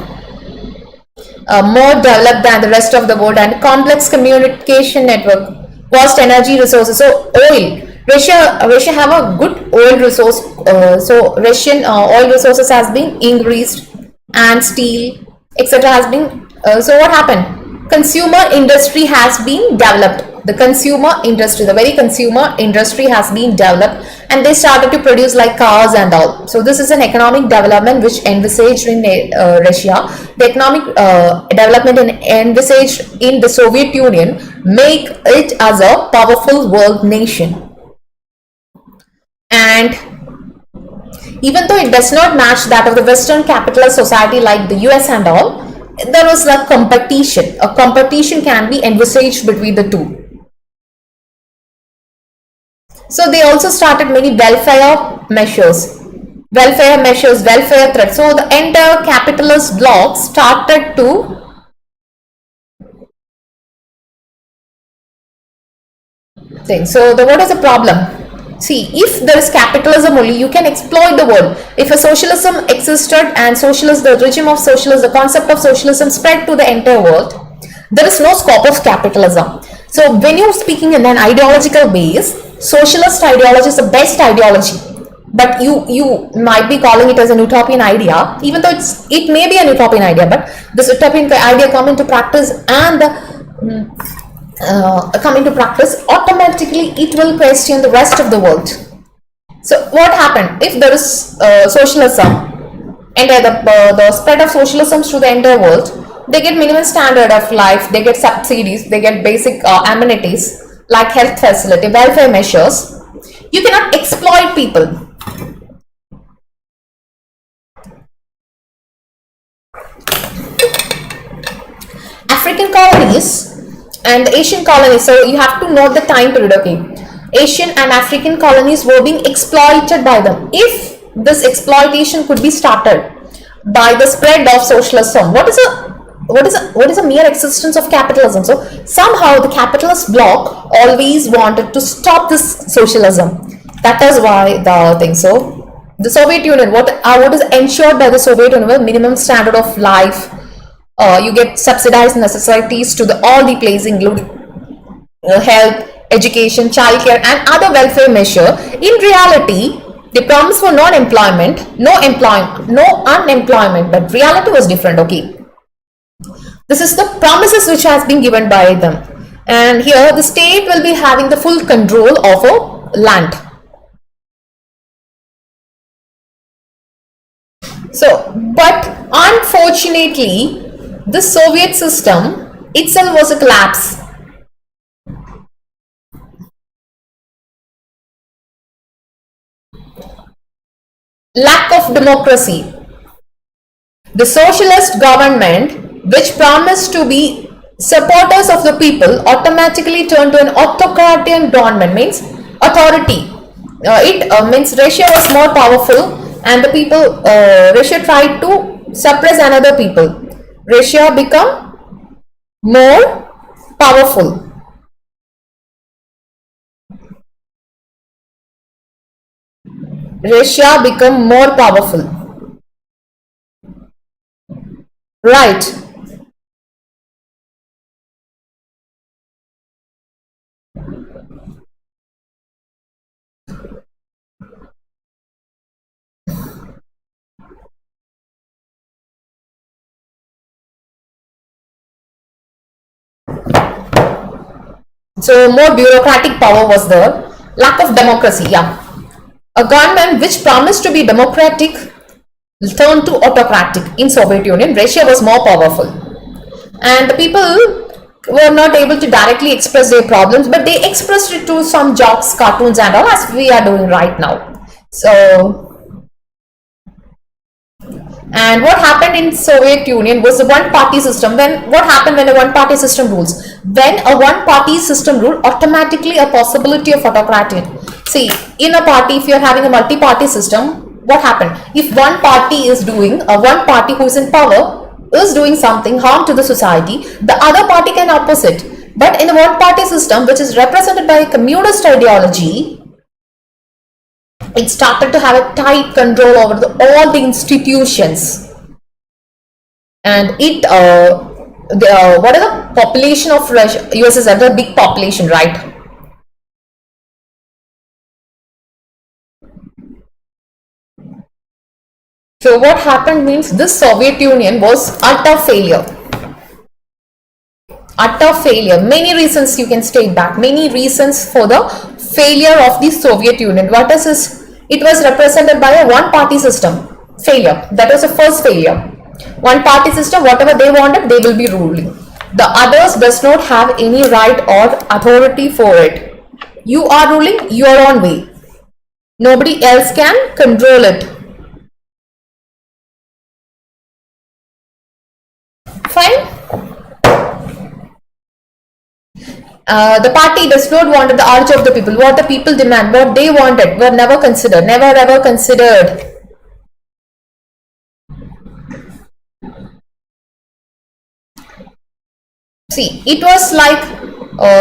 More developed than the rest of the world and complex communication network, vast energy resources. So oil, Russia have a good oil resource. So Russian oil resources has been increased, and steel, etc. has been. So what happened? Consumer industry has been developed. The consumer industry, the very consumer industry has been developed, and they started to produce like cars and all. So this is an economic development which envisaged in Russia. The economic development envisaged in the Soviet Union make it as a powerful world nation. And even though it does not match that of the Western capitalist society like the US and all, there was a competition. A competition can be envisaged between the two. So they also started many welfare measures, welfare threats. So the entire capitalist bloc started to think. So what is the problem? See, if there is capitalism only, you can exploit the world. If a socialism existed and the regime of socialism, the concept of socialism spread to the entire world, there is no scope of capitalism. So when you're speaking in an ideological base, socialist ideology is the best ideology. But you might be calling it as an utopian idea, even though it may be an utopian idea, but this utopian idea come into practice and automatically it will question the rest of the world. So what happened if there is socialism and the spread of socialism to the entire world? They get minimum standard of life, they get subsidies, they get basic amenities like health facility, welfare measures. You cannot exploit people. African colonies and Asian colonies, so you have to note the time period. Okay, Asian and African colonies were being exploited by them. If this exploitation could be started by the spread of socialism, what is a mere existence of capitalism? So somehow the capitalist bloc always wanted to stop this socialism. That is why the thing. So the Soviet Union, what is ensured by the Soviet Union? Minimum standard of life. You get subsidized necessities to all the places, include health, education, childcare, and other welfare measure. In reality, the promise for non-employment, no unemployment, but reality was different. Okay, this is the promises which has been given by them, and here the state will be having the full control of a land. So, but unfortunately, the Soviet system itself was a collapse. Lack of democracy. The socialist government, which promised to be supporters of the people, automatically turned to an autocratic government, means authority. It means Russia was more powerful, and the people, Russia tried to suppress another people. Russia become more powerful. Russia become more powerful. Right. So more bureaucratic power was there. Lack of democracy. Yeah. A government which promised to be democratic turned to autocratic. In Soviet Union, Russia was more powerful, and the people were not able to directly express their problems, but they expressed it to some jokes, cartoons, and all, as we are doing right now. So, and what happened in Soviet Union was a one-party system. What happened when a one-party system rules? When a one-party system rule, automatically a possibility of autocratic. See, in a party, if you are having a multi-party system, what happened? If one party is doing, one party who is in power is doing something harm to the society, the other party can oppose it. But in the one party system, which is represented by a communist ideology, it started to have a tight control over all the institutions. And it what is the population of USSR? The big population, right? So what happened means this Soviet Union was utter failure. Utter failure. Many reasons you can state back. Many reasons for the failure of the Soviet Union. What is this? It was represented by a one-party system. Failure. That was the first failure. One-party system, whatever they wanted, they will be ruling. The others does not have any right or authority for it. You are ruling your own way. Nobody else can control it. Fine. The party does not want the urge of the people. What the people demand, what they wanted, were never considered. Never ever considered. See, it was like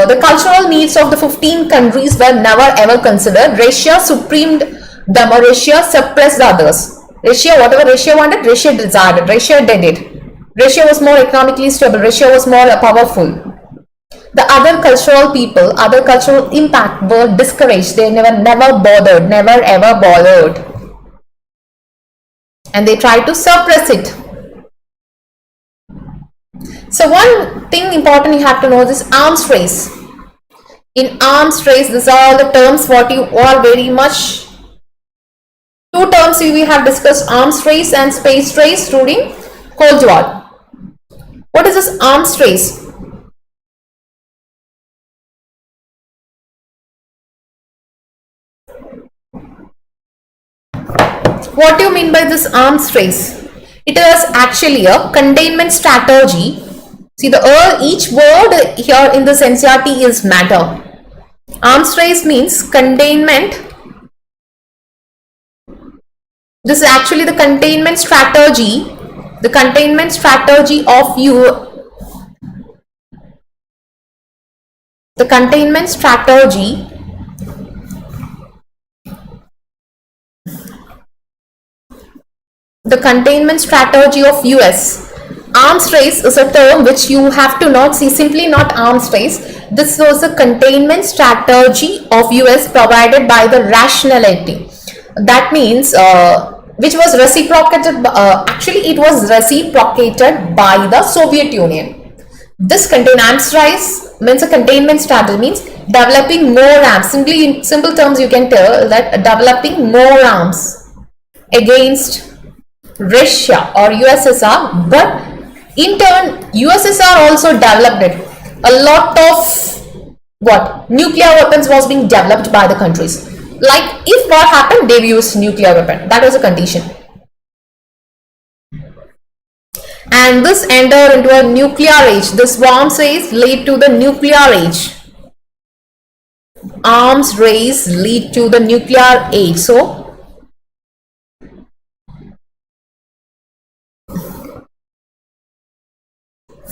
the cultural needs of the 15 countries were never ever considered. Russia supremed them, or Russia suppressed the others. Russia, whatever Russia wanted, Russia desired it. Russia did it. Russia was more economically stable. Russia was more powerful. The other cultural people, other cultural impact were discouraged. They never bothered, never ever bothered. And they tried to suppress it. So one thing important you have to know is arms race. In arms race, these are all the terms what you all very much. Two terms we have discussed: arms race and space race during Cold War. What is this arms race? What do you mean by this arms race? It is actually a containment strategy. See, each word here in this NCERT is matter. Arms race means containment. This is actually the containment strategy. The containment strategy of the containment strategy of US. Arms race is a term which you have to not see, simply not arms race. This was a containment strategy of US provided by the rationality. That means which was reciprocated, actually it was reciprocated by the Soviet Union. This arms race means a containment strategy, means developing more arms. Simply in simple terms you can tell that developing more arms against Russia or USSR, but in turn USSR also developed it. A lot of nuclear weapons was being developed by the countries. Like if what happened, they used nuclear weapon. That was a condition. And this entered into a nuclear age. This arms race lead to the nuclear age. Arms race lead to the nuclear age. So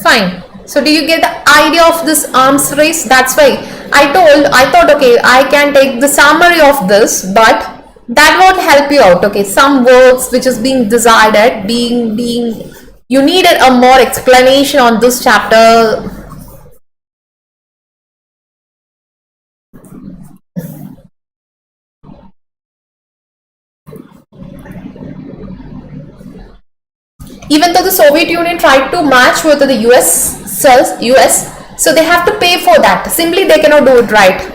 fine. So do you get the idea of this arms race? That's why I thought okay, I can take the summary of this, but that won't help you out. Okay, some words which is being decided, you needed a more explanation on this chapter. Even though the Soviet Union tried to match with the US, so they have to pay for that. Simply they cannot do it, right?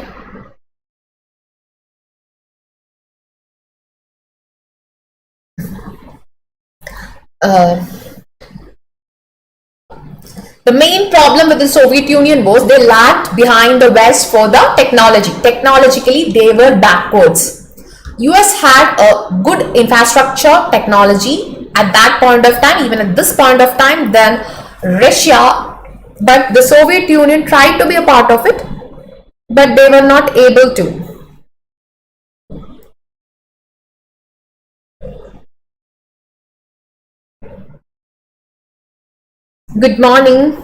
The main problem with the Soviet Union was they lagged behind the West for the technology. Technologically, they were backwards. US had a good infrastructure technology at that point of time, even at this point of time, then Russia, but the Soviet Union tried to be a part of it, but they were not able to. Good morning.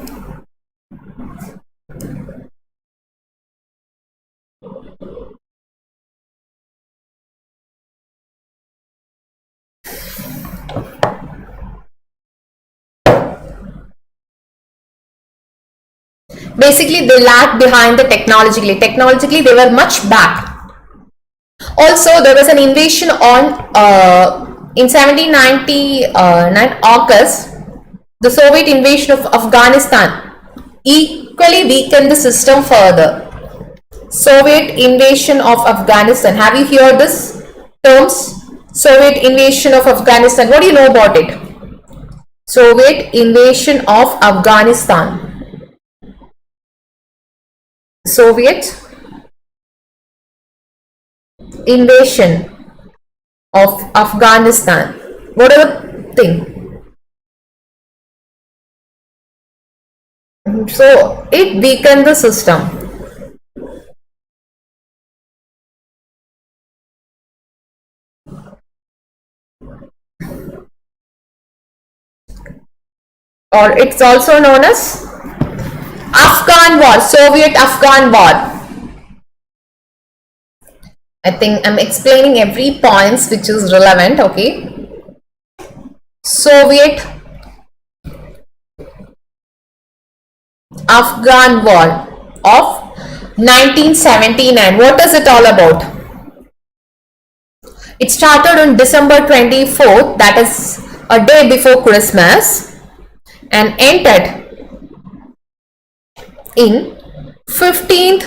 Basically, they lagged behind the technologically. Technologically, they were much back. Also, there was an invasion on in 1799 August. The Soviet invasion of Afghanistan equally weakened the system further. Soviet invasion of Afghanistan. Have you heard this terms? Soviet invasion of Afghanistan. What do you know about it? Soviet invasion of Afghanistan. Soviet invasion of Afghanistan. What are the thing? So it weakened the system. Or it's also known as Afghan War, Soviet Afghan War. I think I'm explaining every points which is relevant, okay? Soviet Afghan War of 1979. What is it all about? It started on December 24th, that is a day before Christmas, and ended in 15th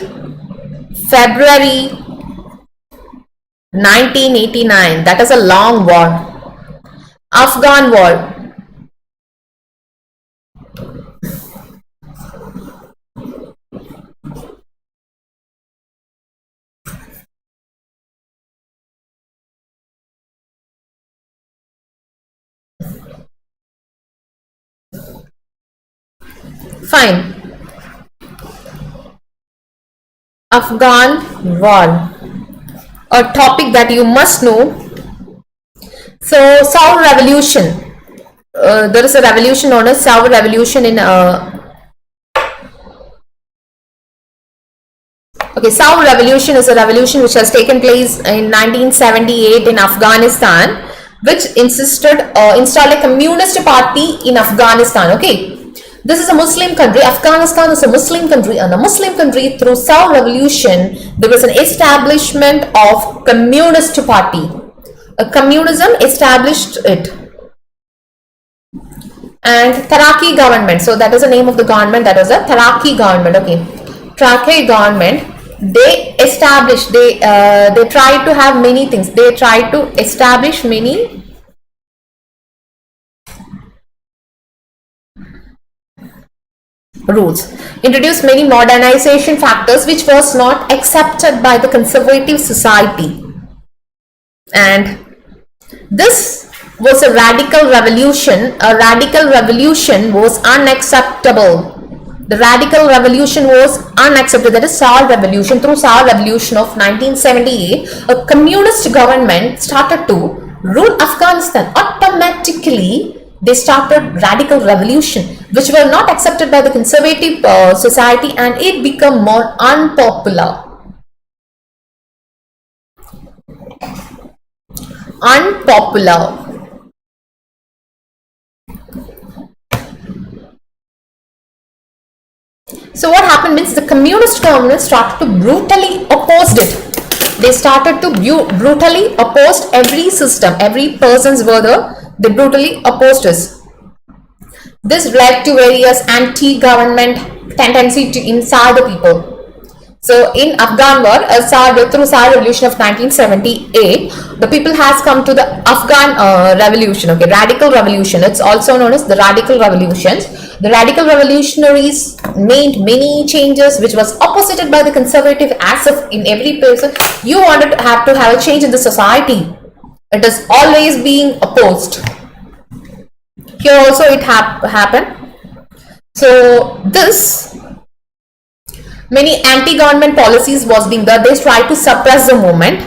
February 1989. That is a long war. Afghan War. Fine. Afghan War. A topic that you must know. So, Saur Revolution. There is a revolution known as Saur Revolution in Saur Revolution is a revolution which has taken place in 1978 in Afghanistan, which installed a communist party in Afghanistan. Okay, this is a Muslim country. Afghanistan is a Muslim country, and a Muslim country, through Saur Revolution, there was an establishment of communist party. A communism established it. And Taraki government, so that is the name of the government, that was a Taraki government. Okay, Taraki government, they established, they tried to have many things. They tried to establish many rules, introduced many modernization factors which was not accepted by the conservative society, and this was a radical revolution. A radical revolution was unacceptable. The radical revolution was unacceptable. That is Saur Revolution. Through Saur Revolution of 1978, a communist government started to rule Afghanistan. Automatically, they started radical revolution, which were not accepted by the conservative society, and it became more unpopular. Unpopular. So what happened means the communist government started to brutally oppose it. They started to brutally oppose every system, every person's whether they brutally opposed us. This led to various anti-government tendency to inside the people. So in Afghan War, through Saur Revolution of 1978, the people has come to the Afghan revolution. Okay, radical revolution. It's also known as the radical revolutions. The radical revolutionaries made many changes which was opposited by the conservative, as if in every person you wanted to have a change in the society. It is always being opposed. Here also it happened. So this many anti-government policies was being done. They tried to suppress the movement.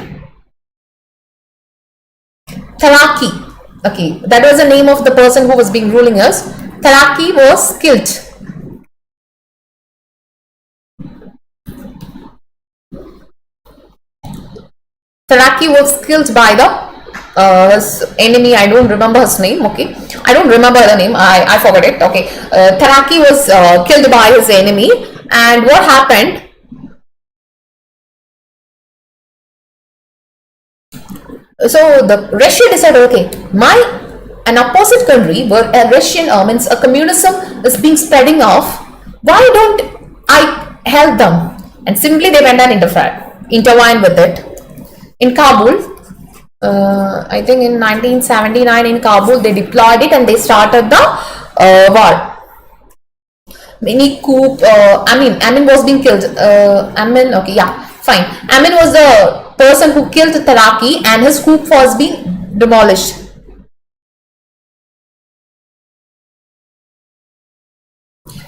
Taraki. Okay, that was the name of the person who was being ruling us. Taraki was killed. Taraki was killed by the his enemy. I don't remember his name. Okay, I don't remember the name. I forgot it. Okay, Taraki was killed by his enemy, and what happened? So the Russia decided, okay, an opposite country where a Russian means a communism is being spreading off. Why don't I help them? And simply they went and intertwined with it. In Kabul, I think in 1979 in Kabul they deployed it and they started the war. Mini coup. Amin was being killed. Amin, okay, yeah, fine. Amin was the person who killed Taraki and his coup was being demolished.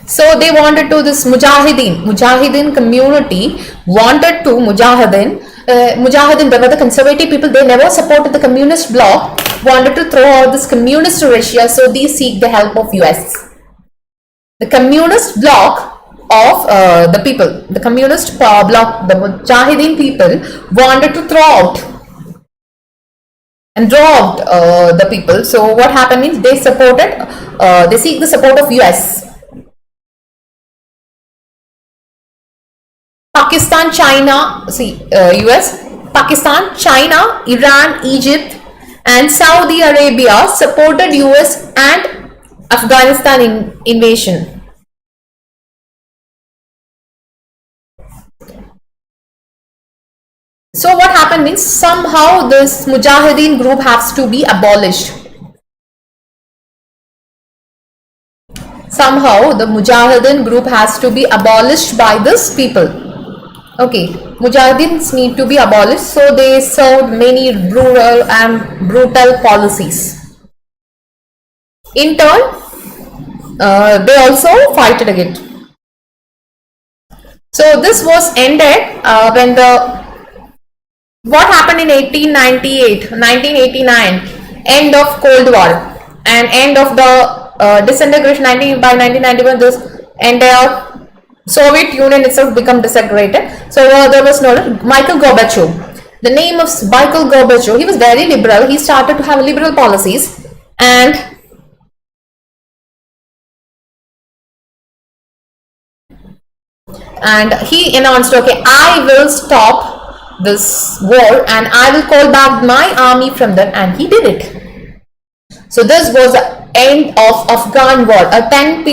So they wanted to this Mujahideen community wanted to Mujahideen, they were the conservative people, they never supported the communist bloc, wanted to throw out this communist Russia, so they seek the help of US. The communist bloc of the people, the communist bloc, the Mujahideen people wanted to throw out and draw out the people. So what happened is they seek the support of US. Pakistan, China, US, Pakistan, China, Iran, Egypt and Saudi Arabia supported US and Afghanistan invasion. So what happened means somehow this Mujahideen group has to be abolished. Somehow the Mujahideen group has to be abolished by this people. Okay, Mujahideens need to be abolished, so they served many brutal policies. In turn, they also fight it again. So this was ended when what happened in 1989, end of Cold War and end of the disintegration by 1991, this entire Soviet Union itself become disintegrated. So there was no Michael Gorbachev. The name of Michael Gorbachev, he was very liberal. He started to have liberal policies and he announced, okay, I will stop this war and I will call back my army from that, and he did it. So this was the end of Afghan war, a 10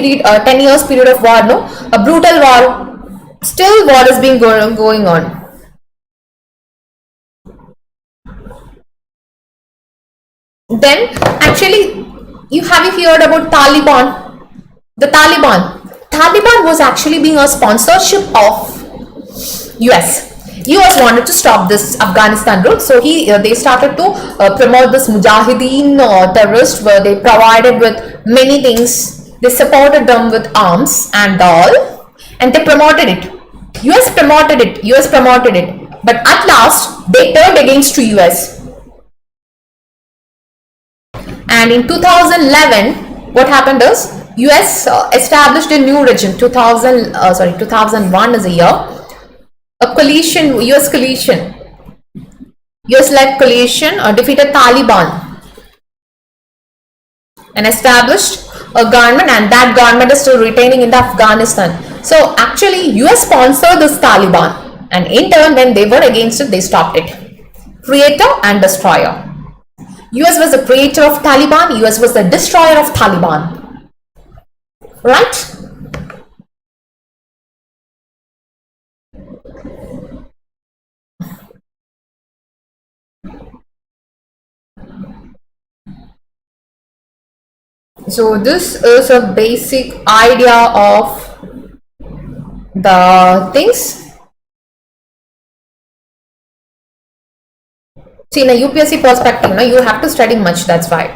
years period of war, a brutal war. Still war is being going on. Then actually you heard about Taliban. The Taliban was actually being a sponsorship of US. US wanted to stop this Afghanistan route, so they started to promote this Mujahideen terrorists, where they provided with many things. They supported them with arms and all, and they promoted it. US promoted it, but at last they turned against to US. And in 2011, what happened is US established a new regime. 2001 is a year. A coalition, US-led coalition defeated Taliban and established a government, and that government is still retaining in the Afghanistan. So actually US sponsored this Taliban, and in turn when they were against it, they stopped it. Creator and destroyer. US was the creator of Taliban, US was the destroyer of Taliban. Right? So this is a basic idea of the things. See, in a UPSC perspective, you have to study much, that's why.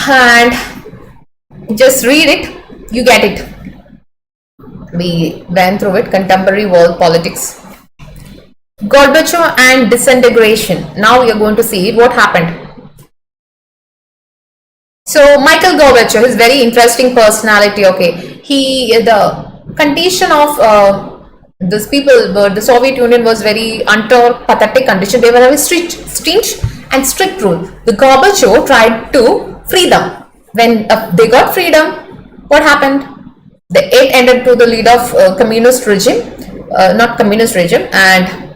And just read it, you get it. We went through it, contemporary world politics. Gorbachev and disintegration. Now we are going to see what happened. So Michael Gorbachev is very interesting personality. Okay, the condition of these people, the Soviet Union was very under pathetic condition. They were very strict and strict rule. The Gorbachev tried to free them. When they got freedom, what happened? It ended to the lead of communist regime, not communist regime, and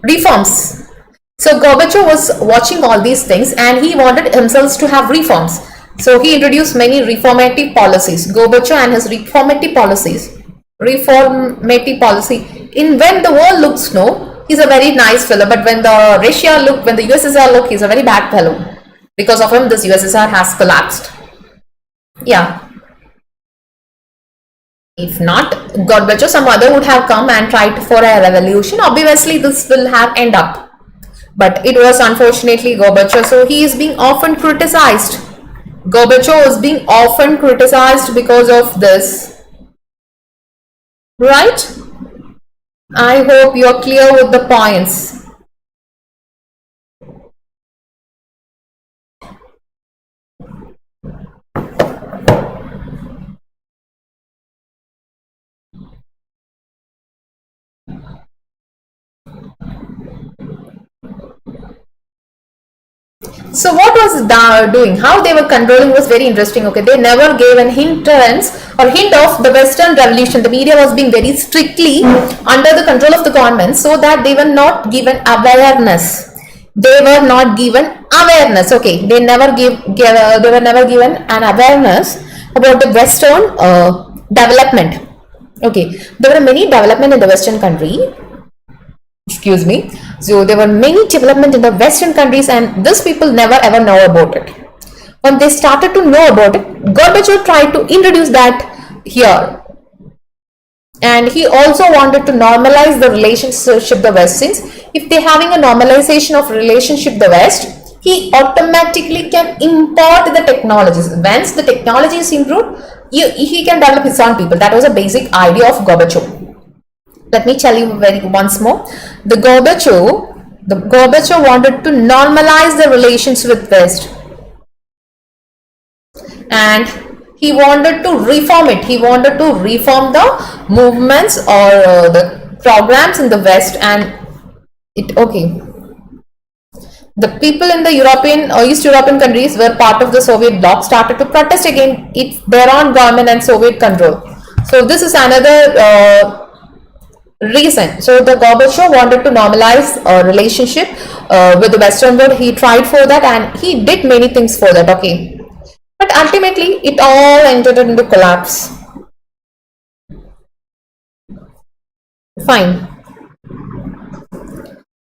reforms. So Gorbachev was watching all these things and he wanted himself to have reforms. So he introduced many reformative policies. Gorbachev and his reformative policies. Reformative policy. In when the world looks no, he's a very nice fellow. But when the when the USSR look, he's a very bad fellow. Because of him, this USSR has collapsed. Yeah. If not, Gorbachev, some other would have come and tried for a revolution. Obviously, this will have end up. But it was unfortunately Gorbachev, so he is being often criticized. Gorbachev is being often criticized because of this. Right? I hope you are clear with the points. So what was doing, how they were controlling was very interesting. Okay, they never gave an hint of the Western revolution. The media was being very strictly under the control of the government, so that they were not given awareness. They were not given awareness. Okay, they were never given an awareness about the Western development. Okay, there were many development in the Western country. Excuse me. So there were many development in the Western countries and these people never ever know about it. When they started to know about it, Gorbachev tried to introduce that here. And he also wanted to normalize the relationship the West, since if they having a normalization of relationship the West, he automatically can import the technologies. Once the technology is improved, he can develop his own people. That was a basic idea of Gorbachev. Let me tell you once more. The Gorbachev wanted to normalize the relations with West, and he wanted to reform it. He wanted to reform the movements or the programs in the West, and the people in the European or East European countries were part of the Soviet bloc started to protest against their own government and Soviet control. So this is another reason. So the Gorbachev wanted to normalize a relationship with the Western world. He tried for that and he did many things for that. Okay, but ultimately it all ended into collapse. Fine.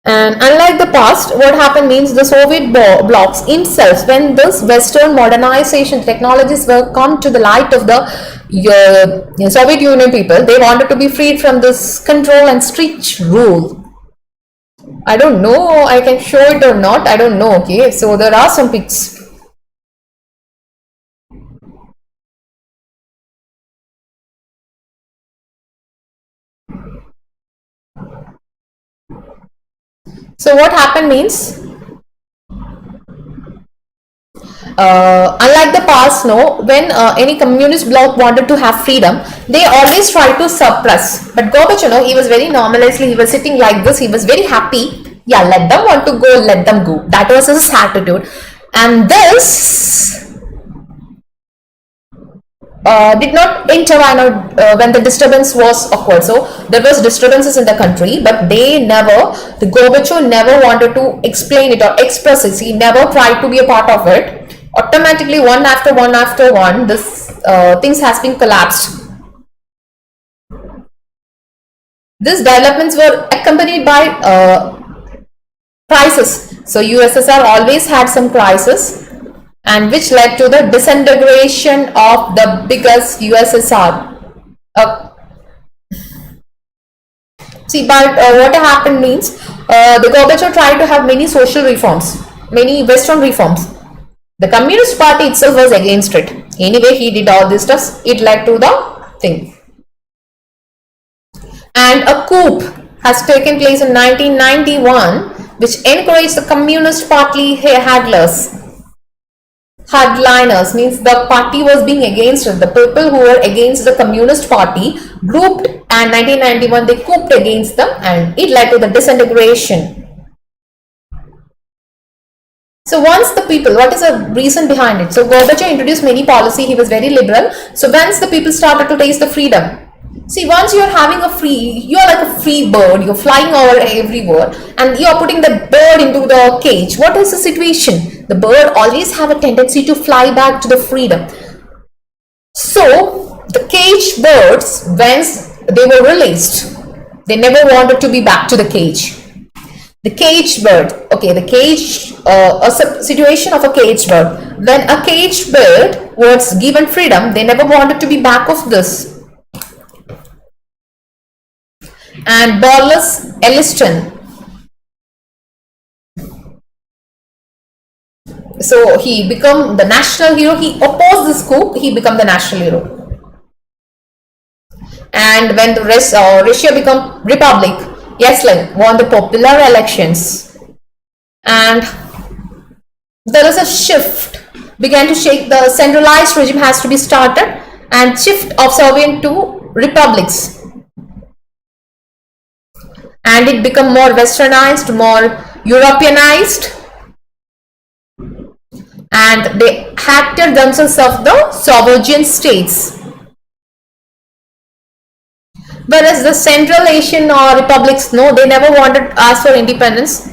And unlike the past, what happened means the Soviet blocs itself, when this Western modernization technologies were come to the light of the Soviet Union people, they wanted to be freed from this control and strict rule. I don't know, I can show it or not, I don't know. Okay, so there are some pics. So what happened means, unlike the past, no, when any communist bloc wanted to have freedom, they always tried to suppress. But Gorbachev, no, he was very normalized. He was sitting like this. He was very happy. Yeah, let them want to go, let them go. That was his attitude. And this did not intervene when the disturbance was occurred. So there was disturbances in the country, but the Gorbachev never wanted to explain it or express it. He never tried to be a part of it. Automatically, one after one, this things has been collapsed. These developments were accompanied by crisis. So USSR always had some crisis, and which led to the disintegration of the biggest USSR. See, but what happened means the Gorbachev tried to have many social reforms, many Western reforms. The Communist Party itself was against it. Anyway, he did all this stuff. It led to the thing. And a coup has taken place in 1991, which encouraged the Communist Party handlers hardliners, means the party was being against it. The people who were against the Communist Party grouped, and 1991 they cooped against them, and it led to the disintegration. So once the people, what is the reason behind it? So Gorbachev introduced many policy, he was very liberal. So once the people started to taste the freedom, see, once you're having a free, you're like a free bird, you're flying over everywhere, and you're putting the bird into the cage. What is the situation? The bird always have a tendency to fly back to the freedom. So the cage birds, once they were released, they never wanted to be back to the cage. The cage bird, okay, the cage, a situation of a cage bird. When a cage bird was given freedom, they never wanted to be back of this. And Wallace Elliston, so he became the national hero. He opposed this coup, he became the national hero. And when the Russia became republic, Yeltsin won the popular elections, and there is a shift, began to shake. The centralized regime has to be started, and shift of Soviet to republics, and it become more westernized, more Europeanized, and they acted themselves of the sovereign states. Whereas the Central Asian republics, no, they never wanted to ask for independence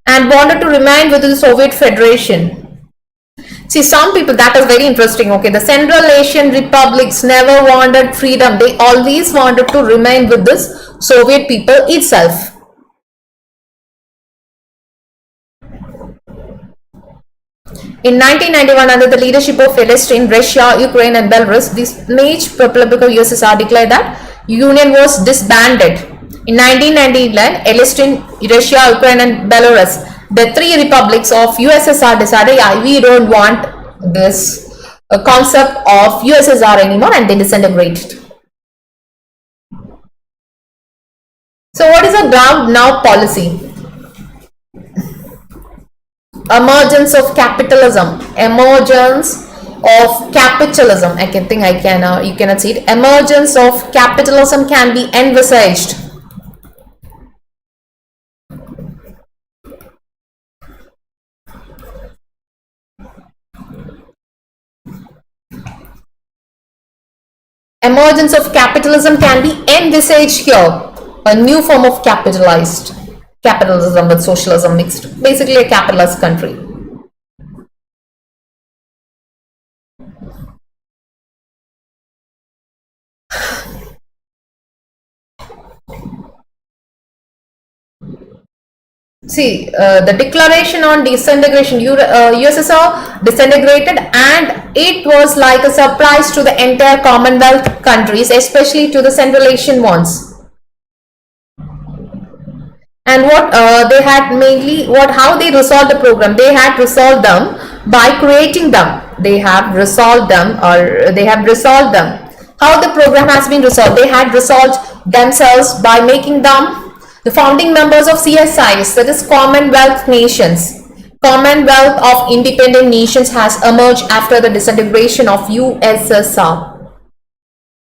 and wanted to remain within the Soviet Federation. See, some people, that is very interesting. Okay, the Central Asian republics never wanted freedom. They always wanted to remain with this Soviet people itself. In 1991, under the leadership of Palestine, Russia, Ukraine and Belarus, these major republic of USSR declared that Union was disbanded. In 1999, Palestine, Russia, Ukraine and Belarus, the three republics of USSR decided, yeah, we don't want this concept of USSR anymore, and they disintegrated. So what is a ground now policy? Emergence of capitalism. Emergence of capitalism. I can think I can you cannot see it. Emergence of capitalism can be envisaged. Emergence of capitalism can be envisaged here. A new form of capitalism with socialism mixed. Basically a capitalist country. See, the declaration on disintegration, USSR disintegrated, and it was like a surprise to the entire Commonwealth countries, especially to the Central Asian ones. And what they had mainly, how they resolved the program, they had resolved them by creating them. They have resolved them, or they have resolved them. How the program has been resolved? They had resolved themselves by making them the founding members of CSIs, that is Commonwealth nations. Commonwealth of Independent Nations has emerged after the disintegration of USSR.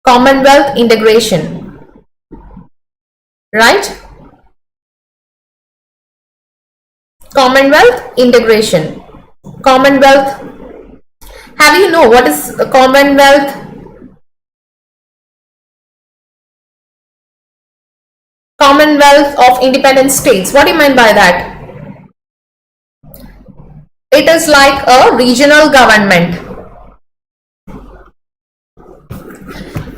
Commonwealth integration, right? Commonwealth integration. Commonwealth. Have you know what is a Commonwealth? Commonwealth of Independent States. What do you mean by that? It is like a regional government.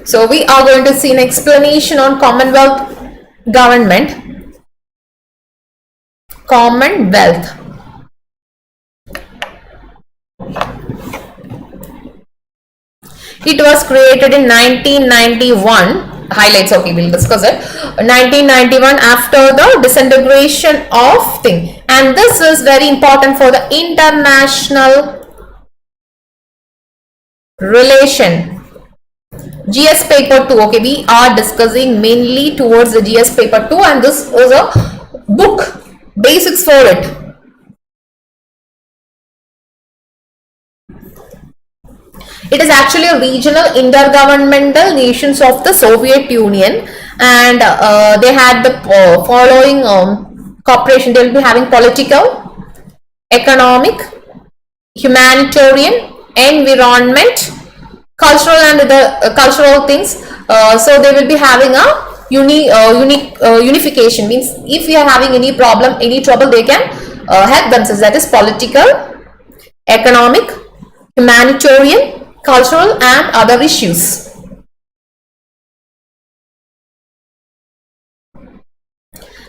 So we are going to see an explanation on Commonwealth government. Commonwealth. It was created in 1991. Highlights, okay, we'll discuss it. 1991, after the disintegration of thing, and this is very important for the international relation. GS paper 2, okay, we are discussing mainly towards the GS paper 2, and this is a book, basics for it. It is actually a regional intergovernmental nations of the Soviet Union, and they had the following cooperation. They will be having political, economic, humanitarian, environment, cultural and the cultural things. So they will be having a unification. Means if we are having any problem, any trouble, they can help themselves. That is political, economic, humanitarian, cultural and other issues.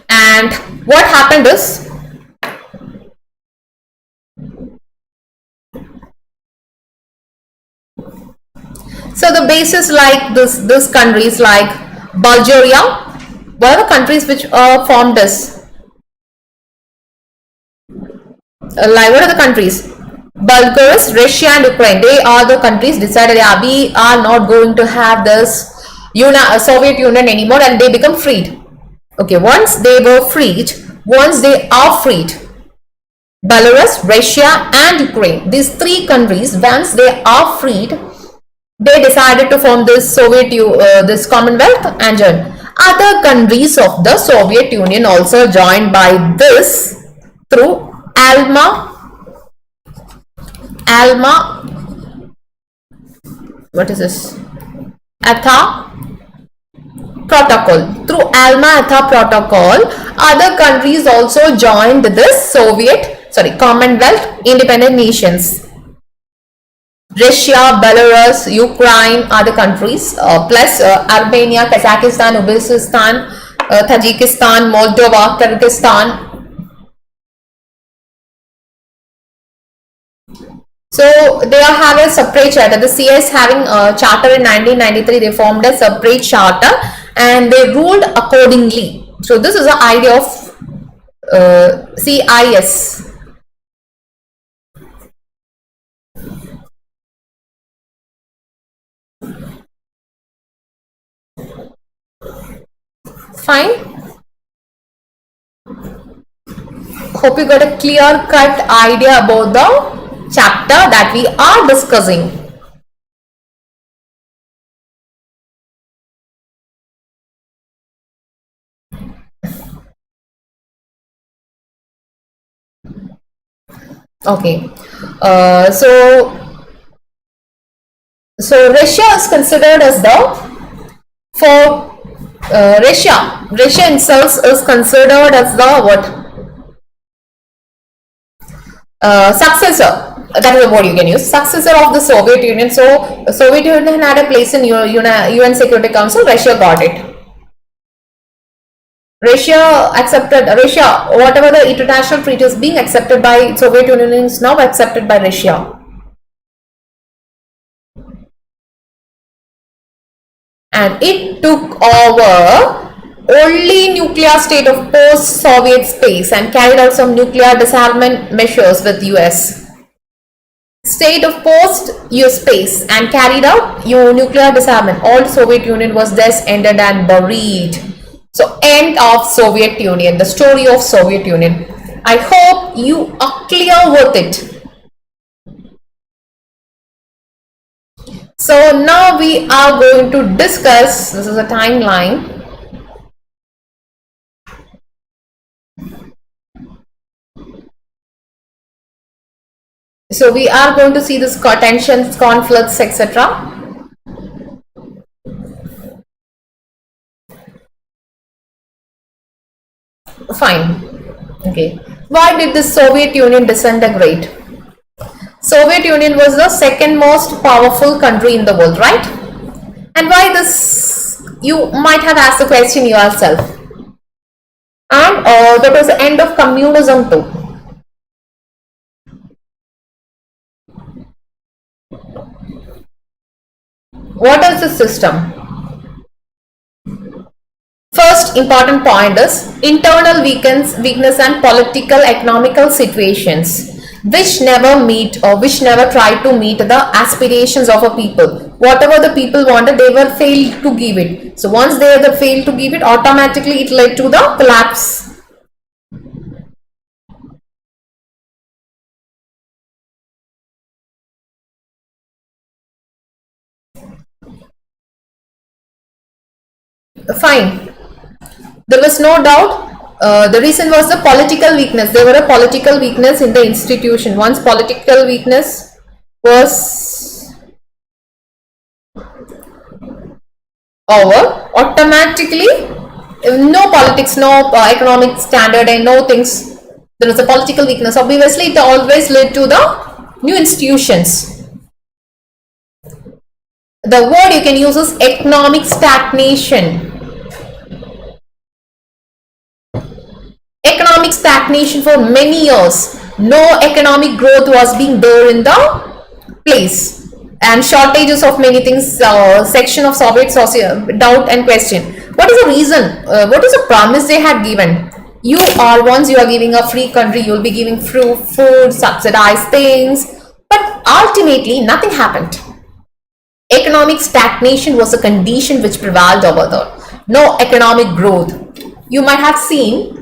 And what happened is, so the basis like this countries like Bulgaria, what are the countries which formed this? Like what are the countries? Bulgaria, Russia and Ukraine. They are the countries decided, yeah, we are not going to have this Soviet Union anymore, and they become freed. Okay, once they were freed, once they are freed, Belarus, Russia and Ukraine, these three countries, once they are freed, they decided to form this this Commonwealth and join. Other countries of the Soviet Union also joined by this through what is this? Ata Protocol. Through Alma-Ata Protocol, other countries also joined this Commonwealth independent nations. Russia, Belarus, Ukraine, other countries, plus Armenia, Kazakhstan, Uzbekistan, Tajikistan, Moldova, Kyrgyzstan. So they are having a separate charter. The CS having a charter in 1993. They formed a separate charter and they ruled accordingly. So this is the idea of CIS. Fine. Hope you got a clear-cut idea about the chapter that we are discussing. Okay, so Russia is considered as Russia itself is considered as the what? Successor. That is the word you can use. Successor of the Soviet Union. So Soviet Union had a place in UN Security Council. Russia got it. Russia accepted. Whatever the international treaty is being accepted by Soviet Union is now accepted by Russia. And it took over only nuclear state of post-Soviet space and carried out some nuclear disarmament measures with US. State of post-US space and carried out nuclear disarmament. All Soviet Union was thus ended and buried. So end of Soviet Union, the story of Soviet Union. I hope you are clear with it. So now we are going to discuss, this is a timeline. So we are going to see this tensions, conflicts, etc. Fine. Okay. Why did the Soviet Union disintegrate? Soviet Union was the second most powerful country in the world, right? And why this? You might have asked the question yourself. And that was the end of communism too. What is the system? First important point is internal weakness and political economical situations which never meet or which never try to meet the aspirations of a people. Whatever the people wanted, they were failed to give it. So once they failed to give it, automatically it led to the collapse. Fine. There was no doubt. The reason was the political weakness. There were a political weakness in the institution. Once political weakness was over, automatically no politics, no economic standard and no things. There was a political weakness. Obviously, it always led to the new institutions. The word you can use is economic stagnation. Economic stagnation for many years. No economic growth was being there in the place, and shortages of many things. Section of Soviet socio doubt and question. What is the reason? What is the promise they had given? Once you are giving a free country, you will be giving food, subsidized things, but ultimately nothing happened. Economic stagnation was a condition which prevailed over there. No economic growth. You might have seen.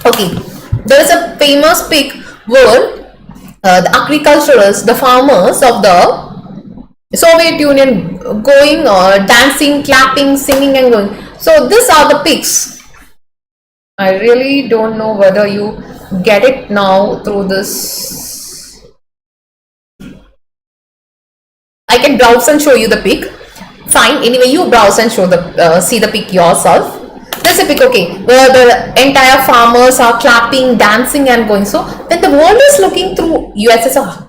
Okay, there is a famous pic where the agriculturalists, the farmers of the Soviet Union going dancing, clapping, singing and going. So these are the pics. I really don't know whether you get it now through this. I can browse and show you the pic. Fine, anyway you browse and show the see the pic yourself. There's a pic, okay, where the entire farmers are clapping, dancing and going. So then the world is looking through USSR.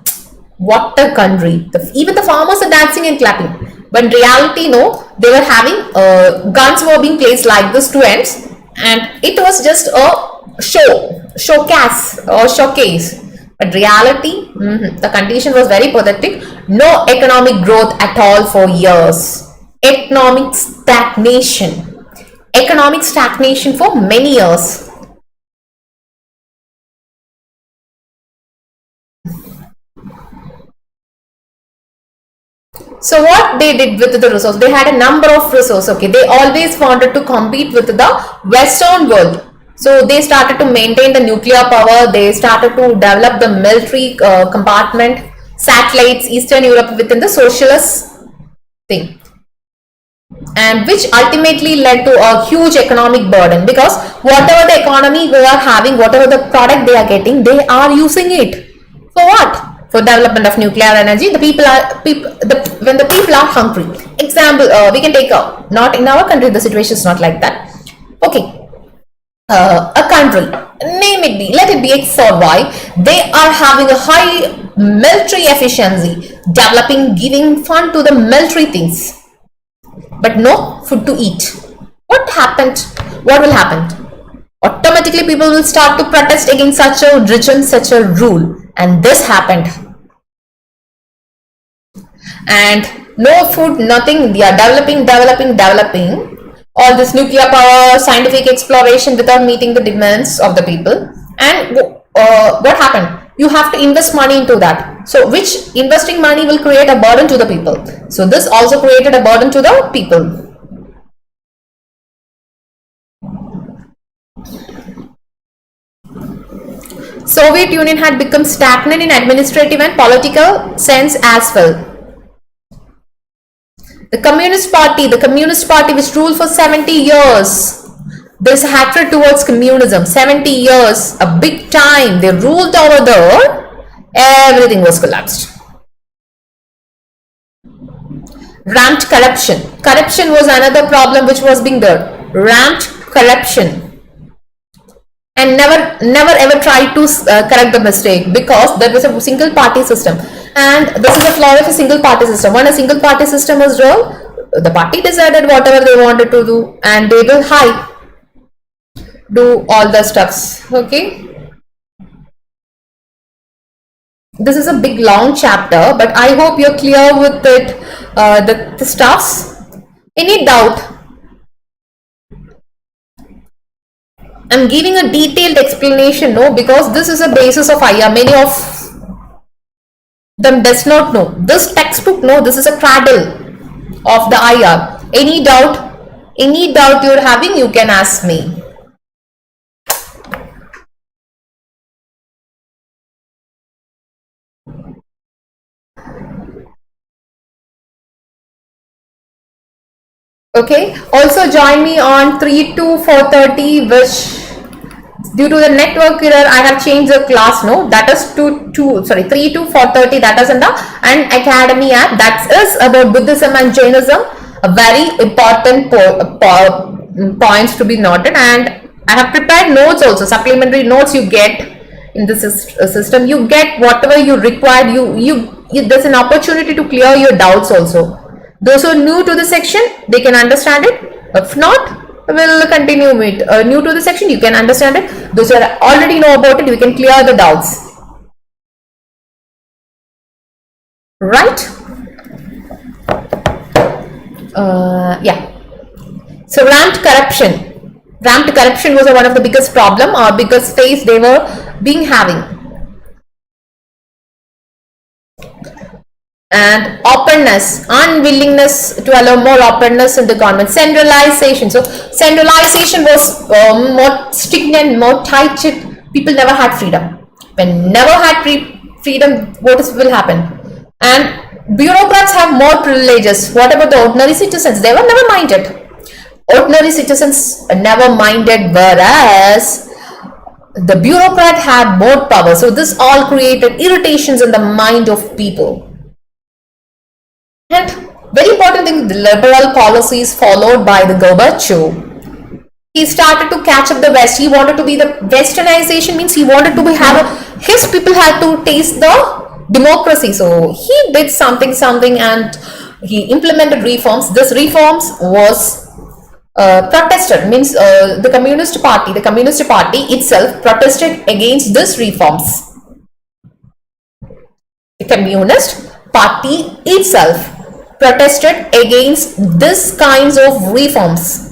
What a country. Even the farmers are dancing and clapping. But in reality, no, they were having guns were being placed like this two ends, and it was just a showcase. But reality, the condition was very pathetic. No economic growth at all for years. Economic stagnation. Economic stagnation for many years. So what they did with the resource, they had a number of resources. Okay, they always wanted to compete with the Western world. So they started to maintain the nuclear power. They started to develop the military compartment, satellites, Eastern Europe within the socialist thing, and which ultimately led to a huge economic burden, because whatever the economy they are having, whatever the product they are getting, they are using it for what? For development of nuclear energy. The people are when the people are hungry. Example, we can take not in our country the situation is not like that. Okay, a country, name it be, let it be X or Y, they are having a high military efficiency, developing, giving fund to the military things, but no food to eat. What happened? What will happen? Automatically people will start to protest against such a regime, such a rule, and this happened. And no food, nothing, they are developing all this nuclear power, scientific exploration without meeting the demands of the people. And what happened? You have to invest money into that. So which investing money will create a burden to the people. So this also created a burden to the people. Soviet Union had become stagnant in administrative and political sense as well. The Communist Party which ruled for 70 years. This hatred towards communism, 70 years, a big time. They ruled over there. Everything was collapsed. Ramped corruption. Corruption was another problem which was being there. Ramped corruption. And never ever tried to correct the mistake, because there was a single party system, and this is the flaw of a single party system. When a single party system is wrong, the party decided whatever they wanted to do, and they will do all the stuffs. Okay, this is a big long chapter, but I hope you're clear with it, the stuffs. Any doubt? I'm giving a detailed explanation, no, because this is a basis of IR. Many of them does not know. This textbook, no, this is a cradle of the IR. Any doubt? Any doubt you're having, you can ask me. Okay, also join me on 3 to 4:30, which due to the network error I have changed the class. No, that is 3 to 4:30. That is in the Unacademy app. That is about Buddhism and Jainism. A very important points to be noted, and I have prepared notes also. Supplementary notes you get in the system. You get whatever you require. There's an opportunity to clear your doubts also. Those who are new to the section, they can understand it. If not, we'll continue with new to the section. You can understand it. Those who are already know about it, you can clear the doubts. Right? Yeah. So ramped corruption. Ramped corruption was one of the biggest problem or biggest phase they were being having. And openness, unwillingness to allow more openness in the government. Centralization. So centralization was more stringent, more tight. People never had freedom. When never had freedom, what will happen? And bureaucrats have more privileges. What about the ordinary citizens? They were never minded. Ordinary citizens never minded, whereas the bureaucrat had more power. So this all created irritations in the mind of people. And very important thing, the liberal policies followed by the Gorbachev. He started to catch up the West. He wanted to be the westernization, means he wanted to his people had to taste the democracy. So he did something and he implemented reforms. This reforms was protested, means the Communist Party itself protested against this reforms. The Communist Party itself protested against this kinds of reforms.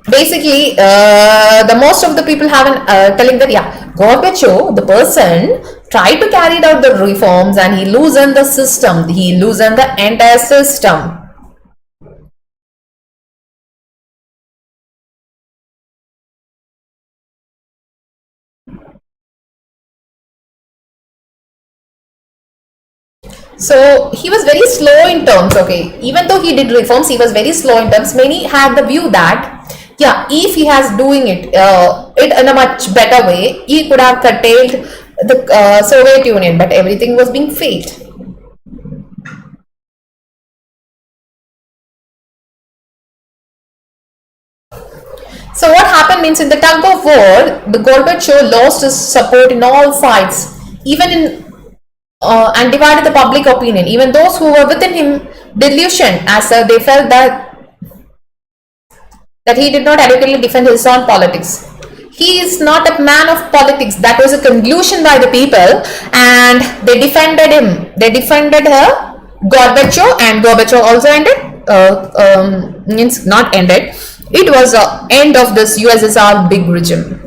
Basically, the most of the people have telling that, yeah, Gorbachev, the person, tried to carry out the reforms and he loosened the system. He loosened the entire system. So he was very slow in terms, okay. Even though he did reforms, he was very slow in terms. Many had the view that, yeah, if he has doing it in a much better way, he could have curtailed the Soviet Union, but everything was being failed. So what happened means, in the tug of war, the Gorbachev lost his support in all sides, even in and divided the public opinion. Even those who were within him delusion, as they felt that he did not adequately defend his own politics. He is not a man of politics. That was a conclusion by the people, and they defended him. They defended her, Gorbachev, and Gorbachev also ended. Means not ended. It was the end of this USSR big regime.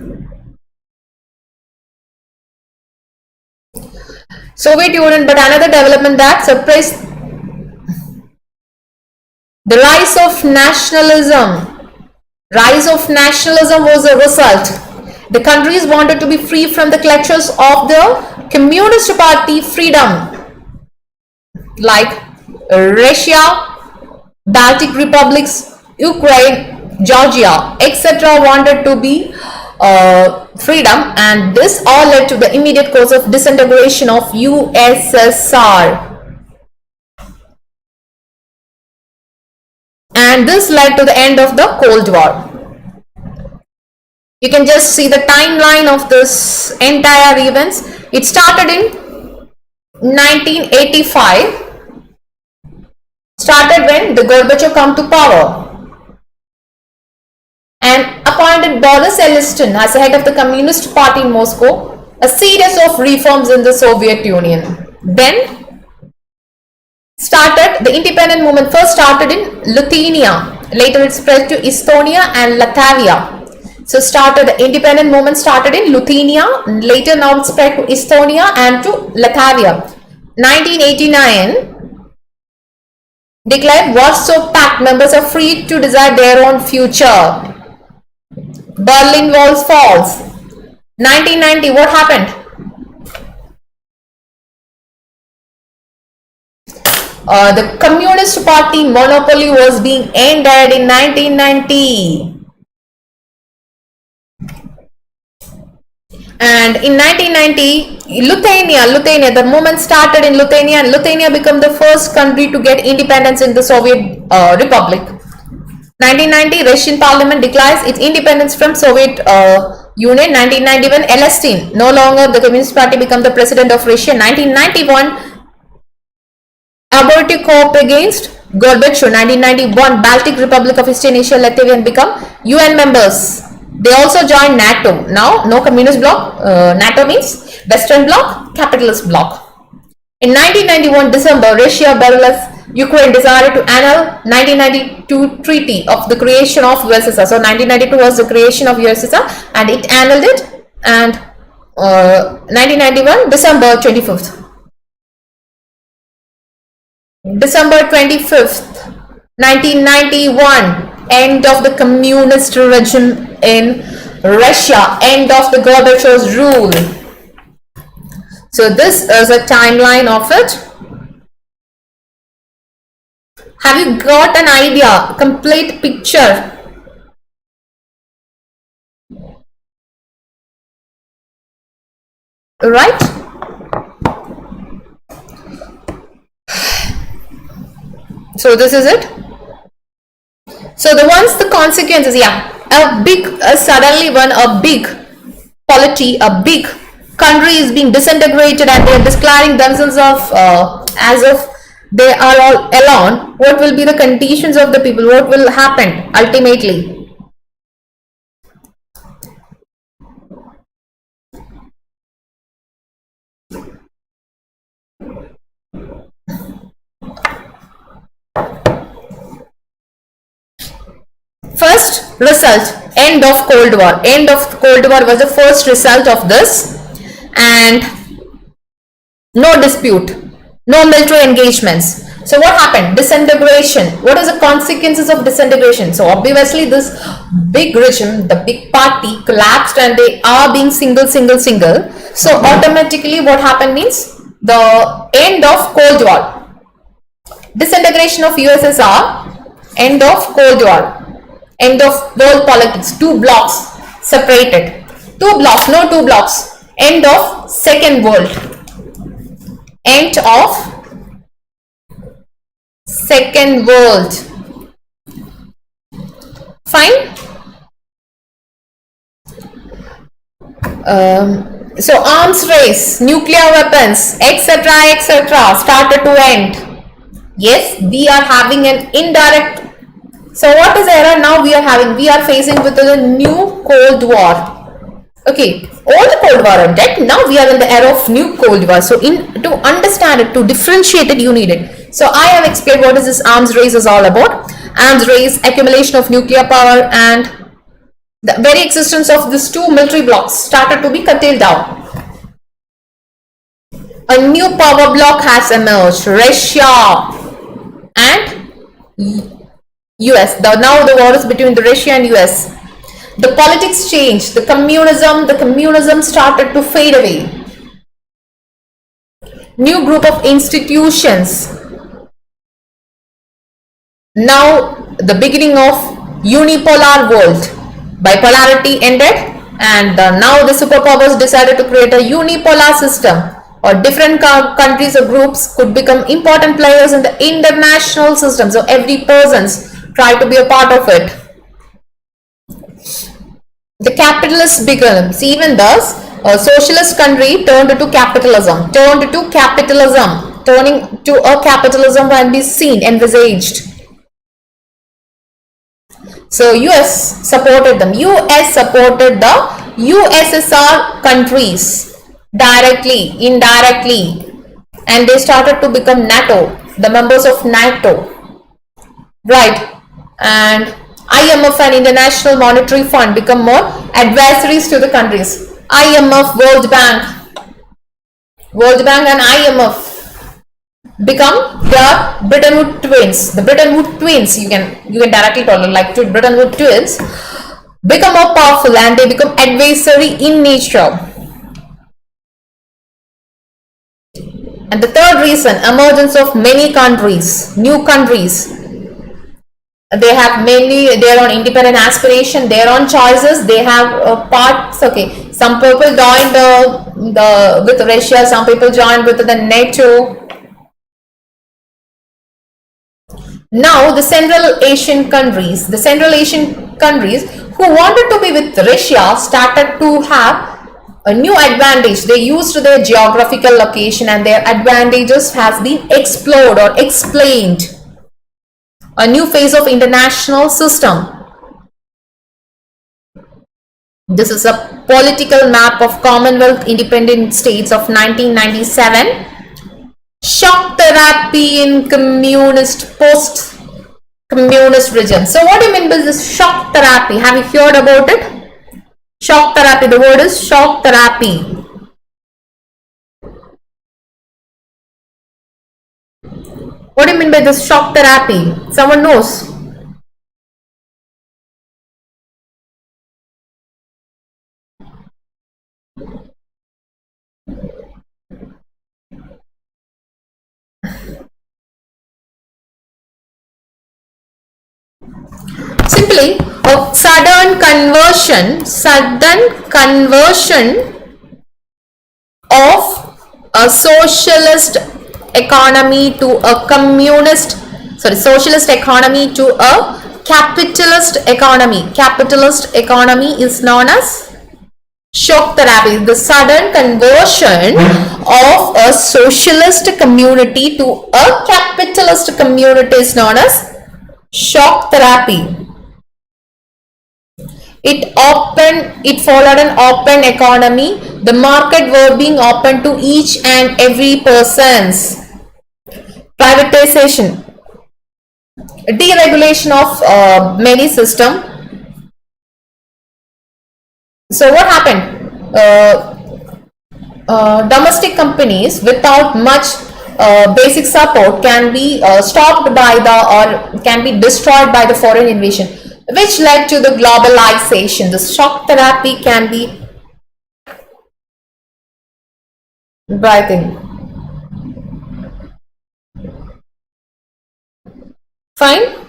Soviet Union, but another development that surprised, the rise of nationalism. Rise of nationalism was a result. The countries wanted to be free from the clutches of the Communist Party freedom, like Russia, Baltic republics, Ukraine, Georgia, etc. wanted to be freedom, and this all led to the immediate cause of disintegration of USSR. And this led to the end of the Cold War. You can just see the timeline of this entire events. It started in 1985. Started when the Gorbachev come to power and appointed Boris Yeltsin as the head of the Communist Party in Moscow. A series of reforms in the Soviet Union. Then started the independent movement. First started in Lithuania, later it spread to Estonia and Latvia. So started the independent movement started in Lithuania, later now it spread to Estonia and to Latvia. 1989 declared Warsaw Pact members are free to decide their own future. Berlin Walls falls. 1990, what happened? The Communist Party monopoly was being ended in 1990. And in 1990, Lithuania, the movement started in Lithuania, and Lithuania became the first country to get independence in the Soviet Republic. 1990, Russian Parliament declares its independence from Soviet Union. 1991, Elestin, no longer the Communist Party, became the president of Russia. 1991, abortive co-op against Gorbachev. 1991, Baltic Republic of Eastern Asia, Latvia become UN members. They also joined NATO. Now, no communist bloc. NATO means Western bloc, capitalist bloc. In 1991 December, Russia, Belarus, Ukraine decided to annul 1992 treaty of the creation of USSR. So 1992 was the creation of USSR, and it annulled it. And 1991 December 25th. December 25th, 1991. End of the communist regime in Russia, end of the Gorbachev's rule. So this is a timeline of it. Have you got an idea, complete picture? Right? So this is it. So the consequences, a big polity, a big country is being disintegrated, and they are declaring themselves as if they are all alone. What will be the conditions of the people? What will happen ultimately? First result, end of Cold War. End of Cold War was the first result of this, and no dispute, no military engagements. So what happened? Disintegration. What is the consequences of disintegration? So obviously this big regime, the big party collapsed, and they are being single. So automatically what happened means the end of Cold War. Disintegration of USSR, end of Cold War. End of world politics. Two blocks separated. Two blocks. End of Second World. End of Second World. Fine. So arms race, nuclear weapons, etc. started to end. Yes, we are having an indirect. So what is era now we are having? We are facing with the new Cold War. Okay, old Cold War ended. Now we are in the era of new Cold War. So to understand it, to differentiate it, you need it. So I have explained what is this arms race is all about. Arms race, accumulation of nuclear power, and the very existence of these two military blocks started to be curtailed down. A new power bloc has emerged, Russia and US. Now the war is between the Russia and US. The politics changed. The communism started to fade away. New group of institutions. Now the beginning of unipolar world. Bipolarity ended, and now the superpowers decided to create a unipolar system, or different countries or groups could become important players in the international system. So every person's try to be a part of it. The capitalists becomes, even thus, a socialist country turned to capitalism. Turning to a capitalism can be seen, envisaged. So US supported them. US supported the USSR countries directly, indirectly, and they started to become NATO, the members of NATO. Right. And IMF and International Monetary Fund become more adversaries to the countries. IMF, World Bank and IMF become the Bretton Woods twins. The Bretton Woods twins, you can directly call it like Bretton Woods twins, become more powerful, and they become adversary in nature. And the third reason, emergence of many countries, new countries. They have many their own independent aspiration, their own choices. They have parts. Okay, some people joined with Russia, some people joined with the NATO. Now the Central Asian countries who wanted to be with Russia started to have a new advantage. They used their geographical location and their advantages has been explored or explained. A new phase of international system. This is a political map of Commonwealth independent states of 1997. Shock therapy in communist post-communist region. So what do you mean by this shock therapy? Have you heard about it? Shock therapy. The word is shock therapy. What do you mean by this shock therapy? Someone knows? Simply a sudden conversion of a socialist economy to a socialist economy to a capitalist economy. Capitalist economy is known as shock therapy. The sudden conversion of a socialist community to a capitalist community is known as shock therapy. It followed an open economy. The market were being open to each and every person's. Privatization, deregulation of many system. So what happened? Domestic companies without much basic support can be stopped by or can be destroyed by the foreign invasion, which led to the globalization. The shock therapy can be breathing. Fine.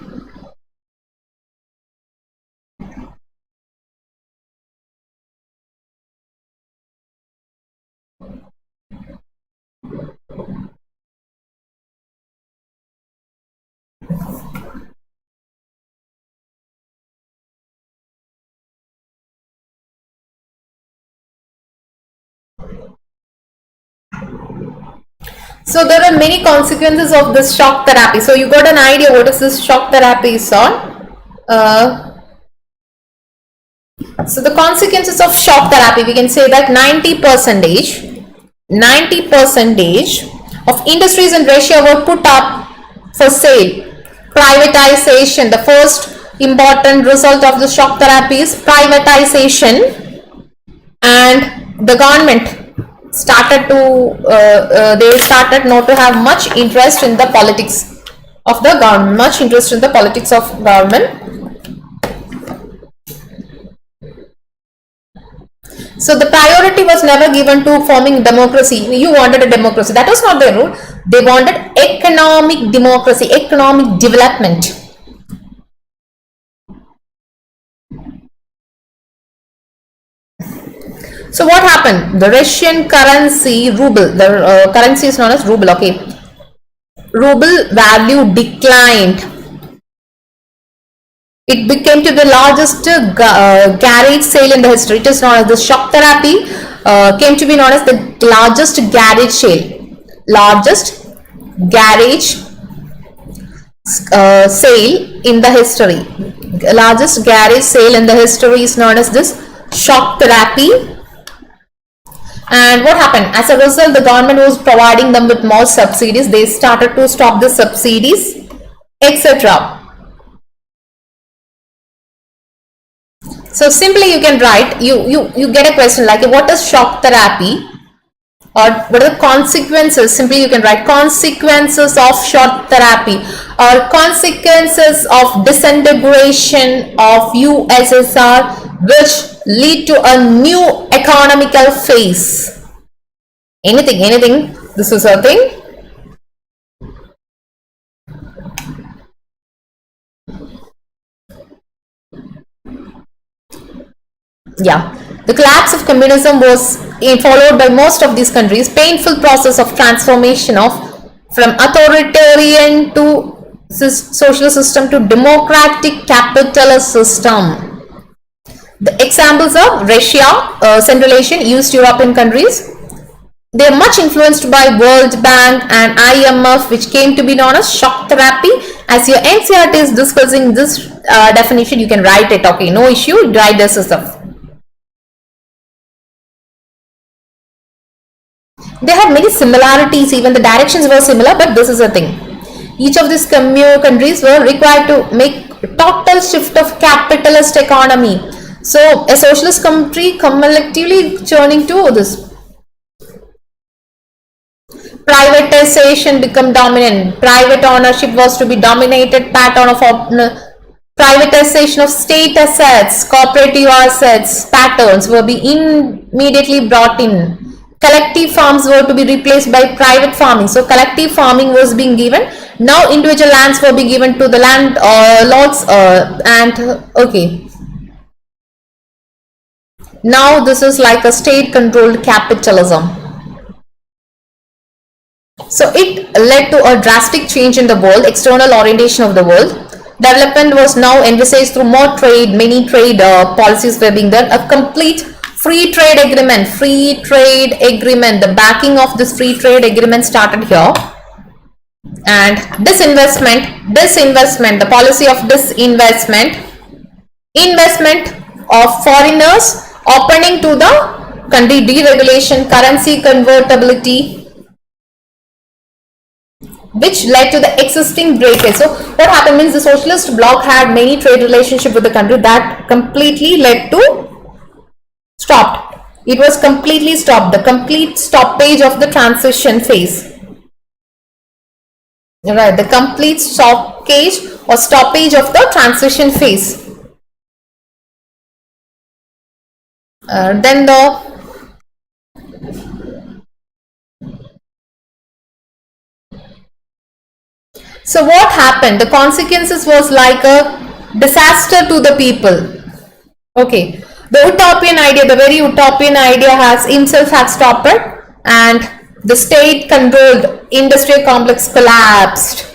So there are many consequences of this shock therapy. So you got an idea what is this shock therapy is on. So the consequences of shock therapy, we can say that 90% of industries in Russia were put up for sale. Privatization, the first important result of the shock therapy is privatization, and the government started not to have much interest in the politics of the government, So the priority was never given to forming democracy. You wanted a democracy. That was not their rule. They wanted economic democracy, economic development. So what happened? The Russian currency, ruble, the currency is known as ruble, okay. Ruble value declined. It became to the largest garage sale in the history. It is known as the shock therapy, came to be known as the largest garage sale. Largest garage sale in the history. Largest garage sale in the history is known as this shock therapy. And what happened? As a result, the government was providing them with more subsidies. They started to stop the subsidies, etc. So simply you can write, you get a question like what is shock therapy or what are the consequences. Simply you can write consequences of shock therapy or consequences of disintegration of USSR which lead to a new economical phase. Anything This is a thing. Yeah, the collapse of communism was followed by most of these countries painful process of transformation of from authoritarian to social system to democratic capitalist system. The examples of Russia, Central Asian, East European countries. They are much influenced by World Bank and IMF, which came to be known as shock therapy. As your NCERT is discussing this definition, you can write it. Okay, no issue. Write this stuff. They have many similarities, even the directions were similar, but this is a thing. Each of these countries were required to make total shift of capitalist economy. So a socialist country collectively turning to this. Privatization become dominant. Private ownership was to be dominated pattern of privatization of state assets, cooperative assets patterns were be immediately brought in. Collective farms were to be replaced by private farming. So collective farming was being given. Now individual lands were being given to the land lords and okay. Now this is like a state controlled capitalism. So it led to a drastic change in the world, external orientation of the world. Development was now envisaged through more trade, many trade policies were being done. A complete free trade agreement, the backing of this free trade agreement started here. And disinvestment, the policy of disinvestment, investment of foreigners, opening to the country, deregulation, currency convertibility, which led to the existing breakage. So what happened means the socialist bloc had many trade relationship with the country that completely led to stopped. It was completely stopped, the complete stoppage of the transition phase. Right, the complete stoppage or stoppage of the transition phase. Then the so what happened? The consequences was like a disaster to the people. Okay, the utopian idea, the very utopian idea has himself had stopped it, and the state controlled industrial complex collapsed.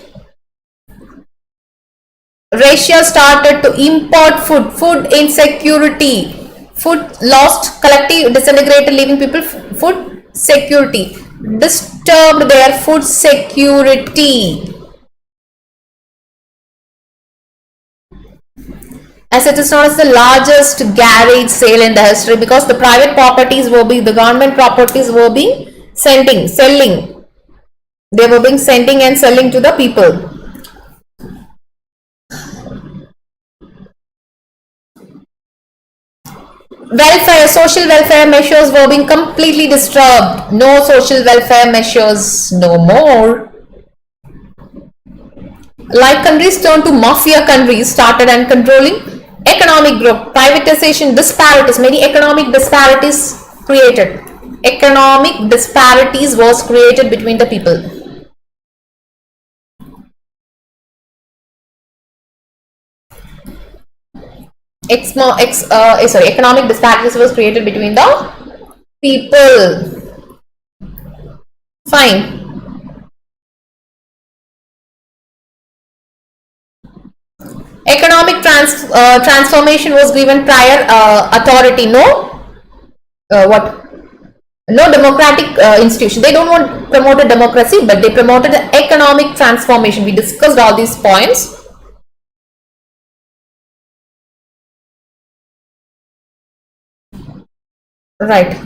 Russia started to import food insecurity, food lost, collective disintegrated, leaving people food security, disturbed their food security. As it is known as the largest garage sale in the history, because the private properties were being, the government properties were being selling. They were being sending and selling to the people. Welfare, social welfare measures were being completely disturbed. No social welfare measures, no more. Like countries turned to mafia countries, started and controlling economic growth, privatization, disparities, many economic disparities created. Economic disparities was created between the people. Economic disparities was created between the people. Fine. Economic transformation was given prior authority. No democratic institution. They don't want promoted democracy, but they promoted the economic transformation. We discussed all these points. Right.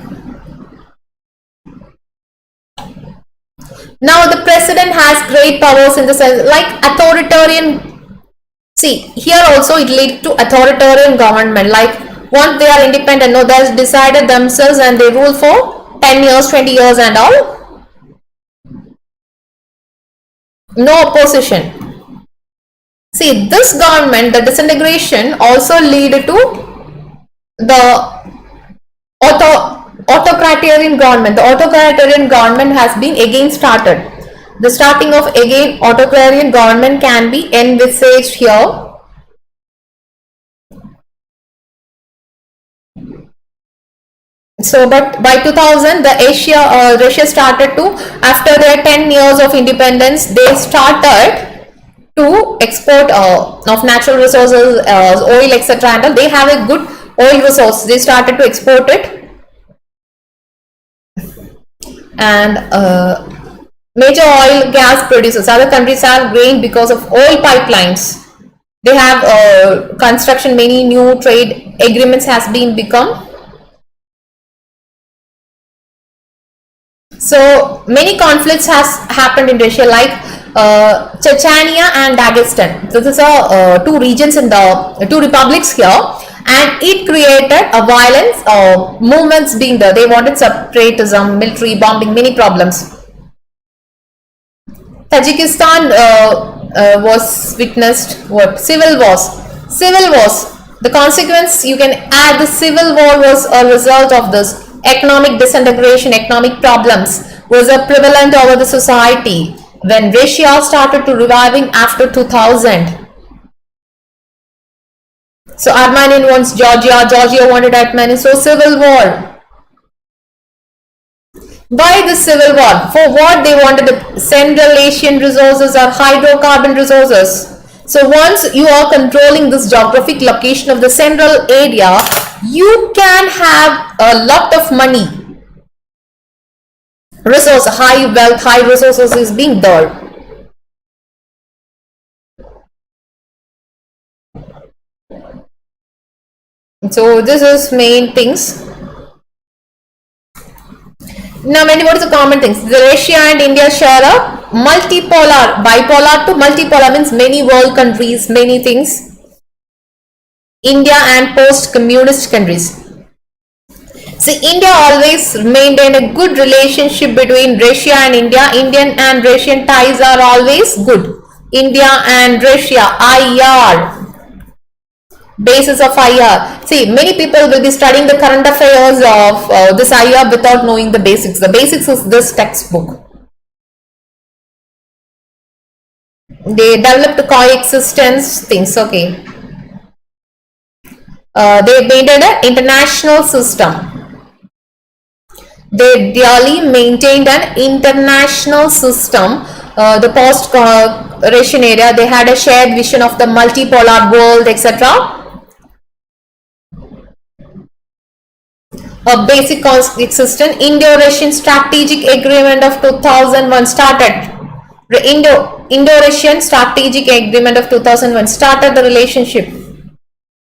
Now the president has great powers in the sense like authoritarian. See, here also it leads to authoritarian government. Like once they are independent, no, they decided themselves and they rule for 10 years, 20 years and all. No opposition. See, this government, the disintegration also lead to the autocratarian government. The autocratarian government has been again started. The starting of again autocratarian government can be envisaged here. So, but by 2000, Russia started to, after their 10 years of independence, they started to export of natural resources, oil, etc. And they have a good oil resource. They started to export it, and major oil gas producers. Other countries have gained because of oil pipelines. They have construction. Many new trade agreements has been become. So many conflicts has happened in Russia, like Chechnya and Dagestan. So this are two regions in the two republics here, and it created a violence, movements being there. They wanted separatism, military bombing, many problems. Tajikistan was witnessed what? Civil wars. Civil wars. The consequence, you can add, the civil war was a result of this. Economic disintegration, economic problems was a prevalent over the society when Russia started to reviving after 2000. So Armenian wants Georgia, Georgia wanted Armenia, so civil war. Why the civil war? For what they wanted? The Central Asian resources or hydrocarbon resources. So once you are controlling this geographic location of the central area, you can have a lot of money. Resource, high wealth, high resources is being there. So this is main things. Now, what is the common things? The Russia and India share a multipolar, bipolar to multipolar means many world countries, many things. India and post-communist countries. See, India always maintained a good relationship between Russia and India. Indian and Russian ties are always good. India and Russia, IR. Basis of IR. See, many people will be studying the current affairs of this IR without knowing the basics. The basics is this textbook. They developed coexistence things, okay. They maintained an international system. They really maintained an international system. The post-Russian area, they had a shared vision of the multipolar world, etc. A basic coexistence. Indo-Russian Strategic Agreement of 2001 started. The Indo-Russian Strategic Agreement of 2001 started the relationship.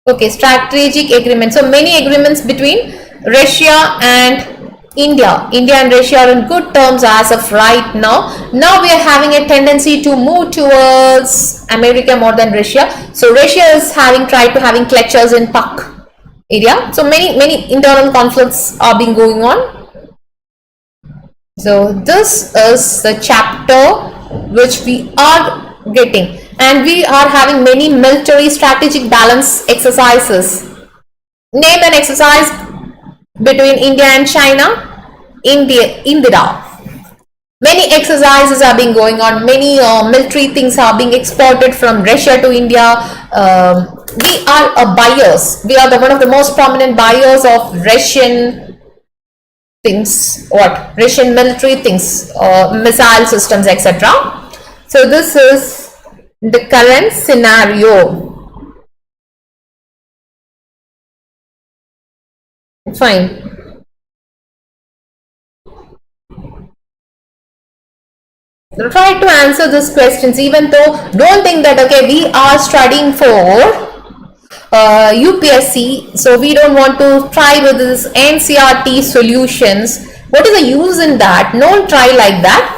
Okay, strategic agreement. So many agreements between Russia and India. India and Russia are in good terms as of right now. Now we are having a tendency to move towards America more than Russia. So Russia is tried to having clutches in Pak area. So many internal conflicts are being going on. So this is the chapter which we are getting, and we are having many military strategic balance exercises. Name an exercise between India and China. Indira. Many exercises are being going on. Many military things are being exported from Russia to India. We are buyers. We are one of the most prominent buyers of Russian things. What? Russian military things, missile systems, etc. So this is the current scenario. Fine. Try to answer these questions, even though don't think that okay, we are studying for UPSC, so we don't want to try with this NCERT solutions. What is the use in that? Don't try like that.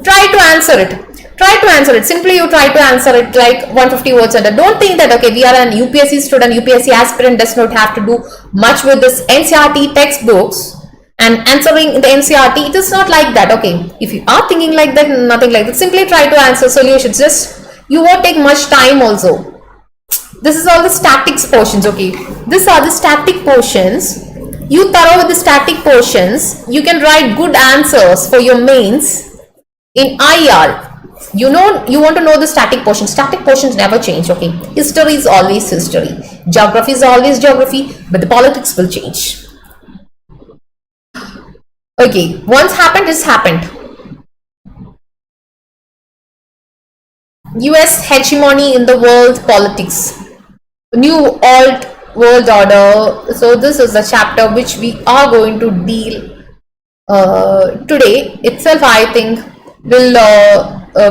Try to answer it. Try to answer it. Simply you try to answer it like 150 words under. Don't think that okay, we are an UPSC student, UPSC aspirant does not have to do much with this NCERT textbooks and answering the NCERT. It is not like that. Okay, if you are thinking like that, nothing like that. Simply try to answer solutions. Just you won't take much time also. This is all the statics portions. Okay, these are the static portions. You thorough with the static portions, you can write good answers for your mains in IR. You know, you want to know the static portions. Static portions never change, okay? History is always history. Geography is always geography, but the politics will change. Okay, once happened, it's happened. US hegemony in the world politics. New alt world order. So this is a chapter which we are going to deal today itself. I think we'll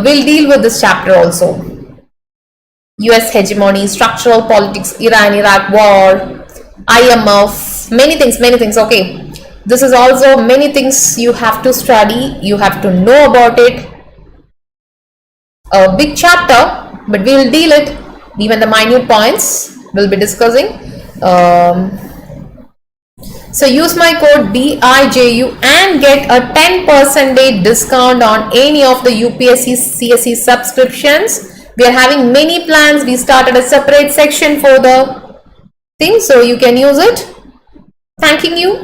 deal with this chapter also. US hegemony, structural politics, Iran-Iraq war, IMF, many things. Okay, this is also many things you have to study, you have to know about it. A big chapter, but we will deal it. Even the minute points we'll be discussing. So use my code BIJU and get a 10% discount on any of the UPSC CSE subscriptions. We are having many plans. We started a separate section for the thing, so you can use it. Thanking you.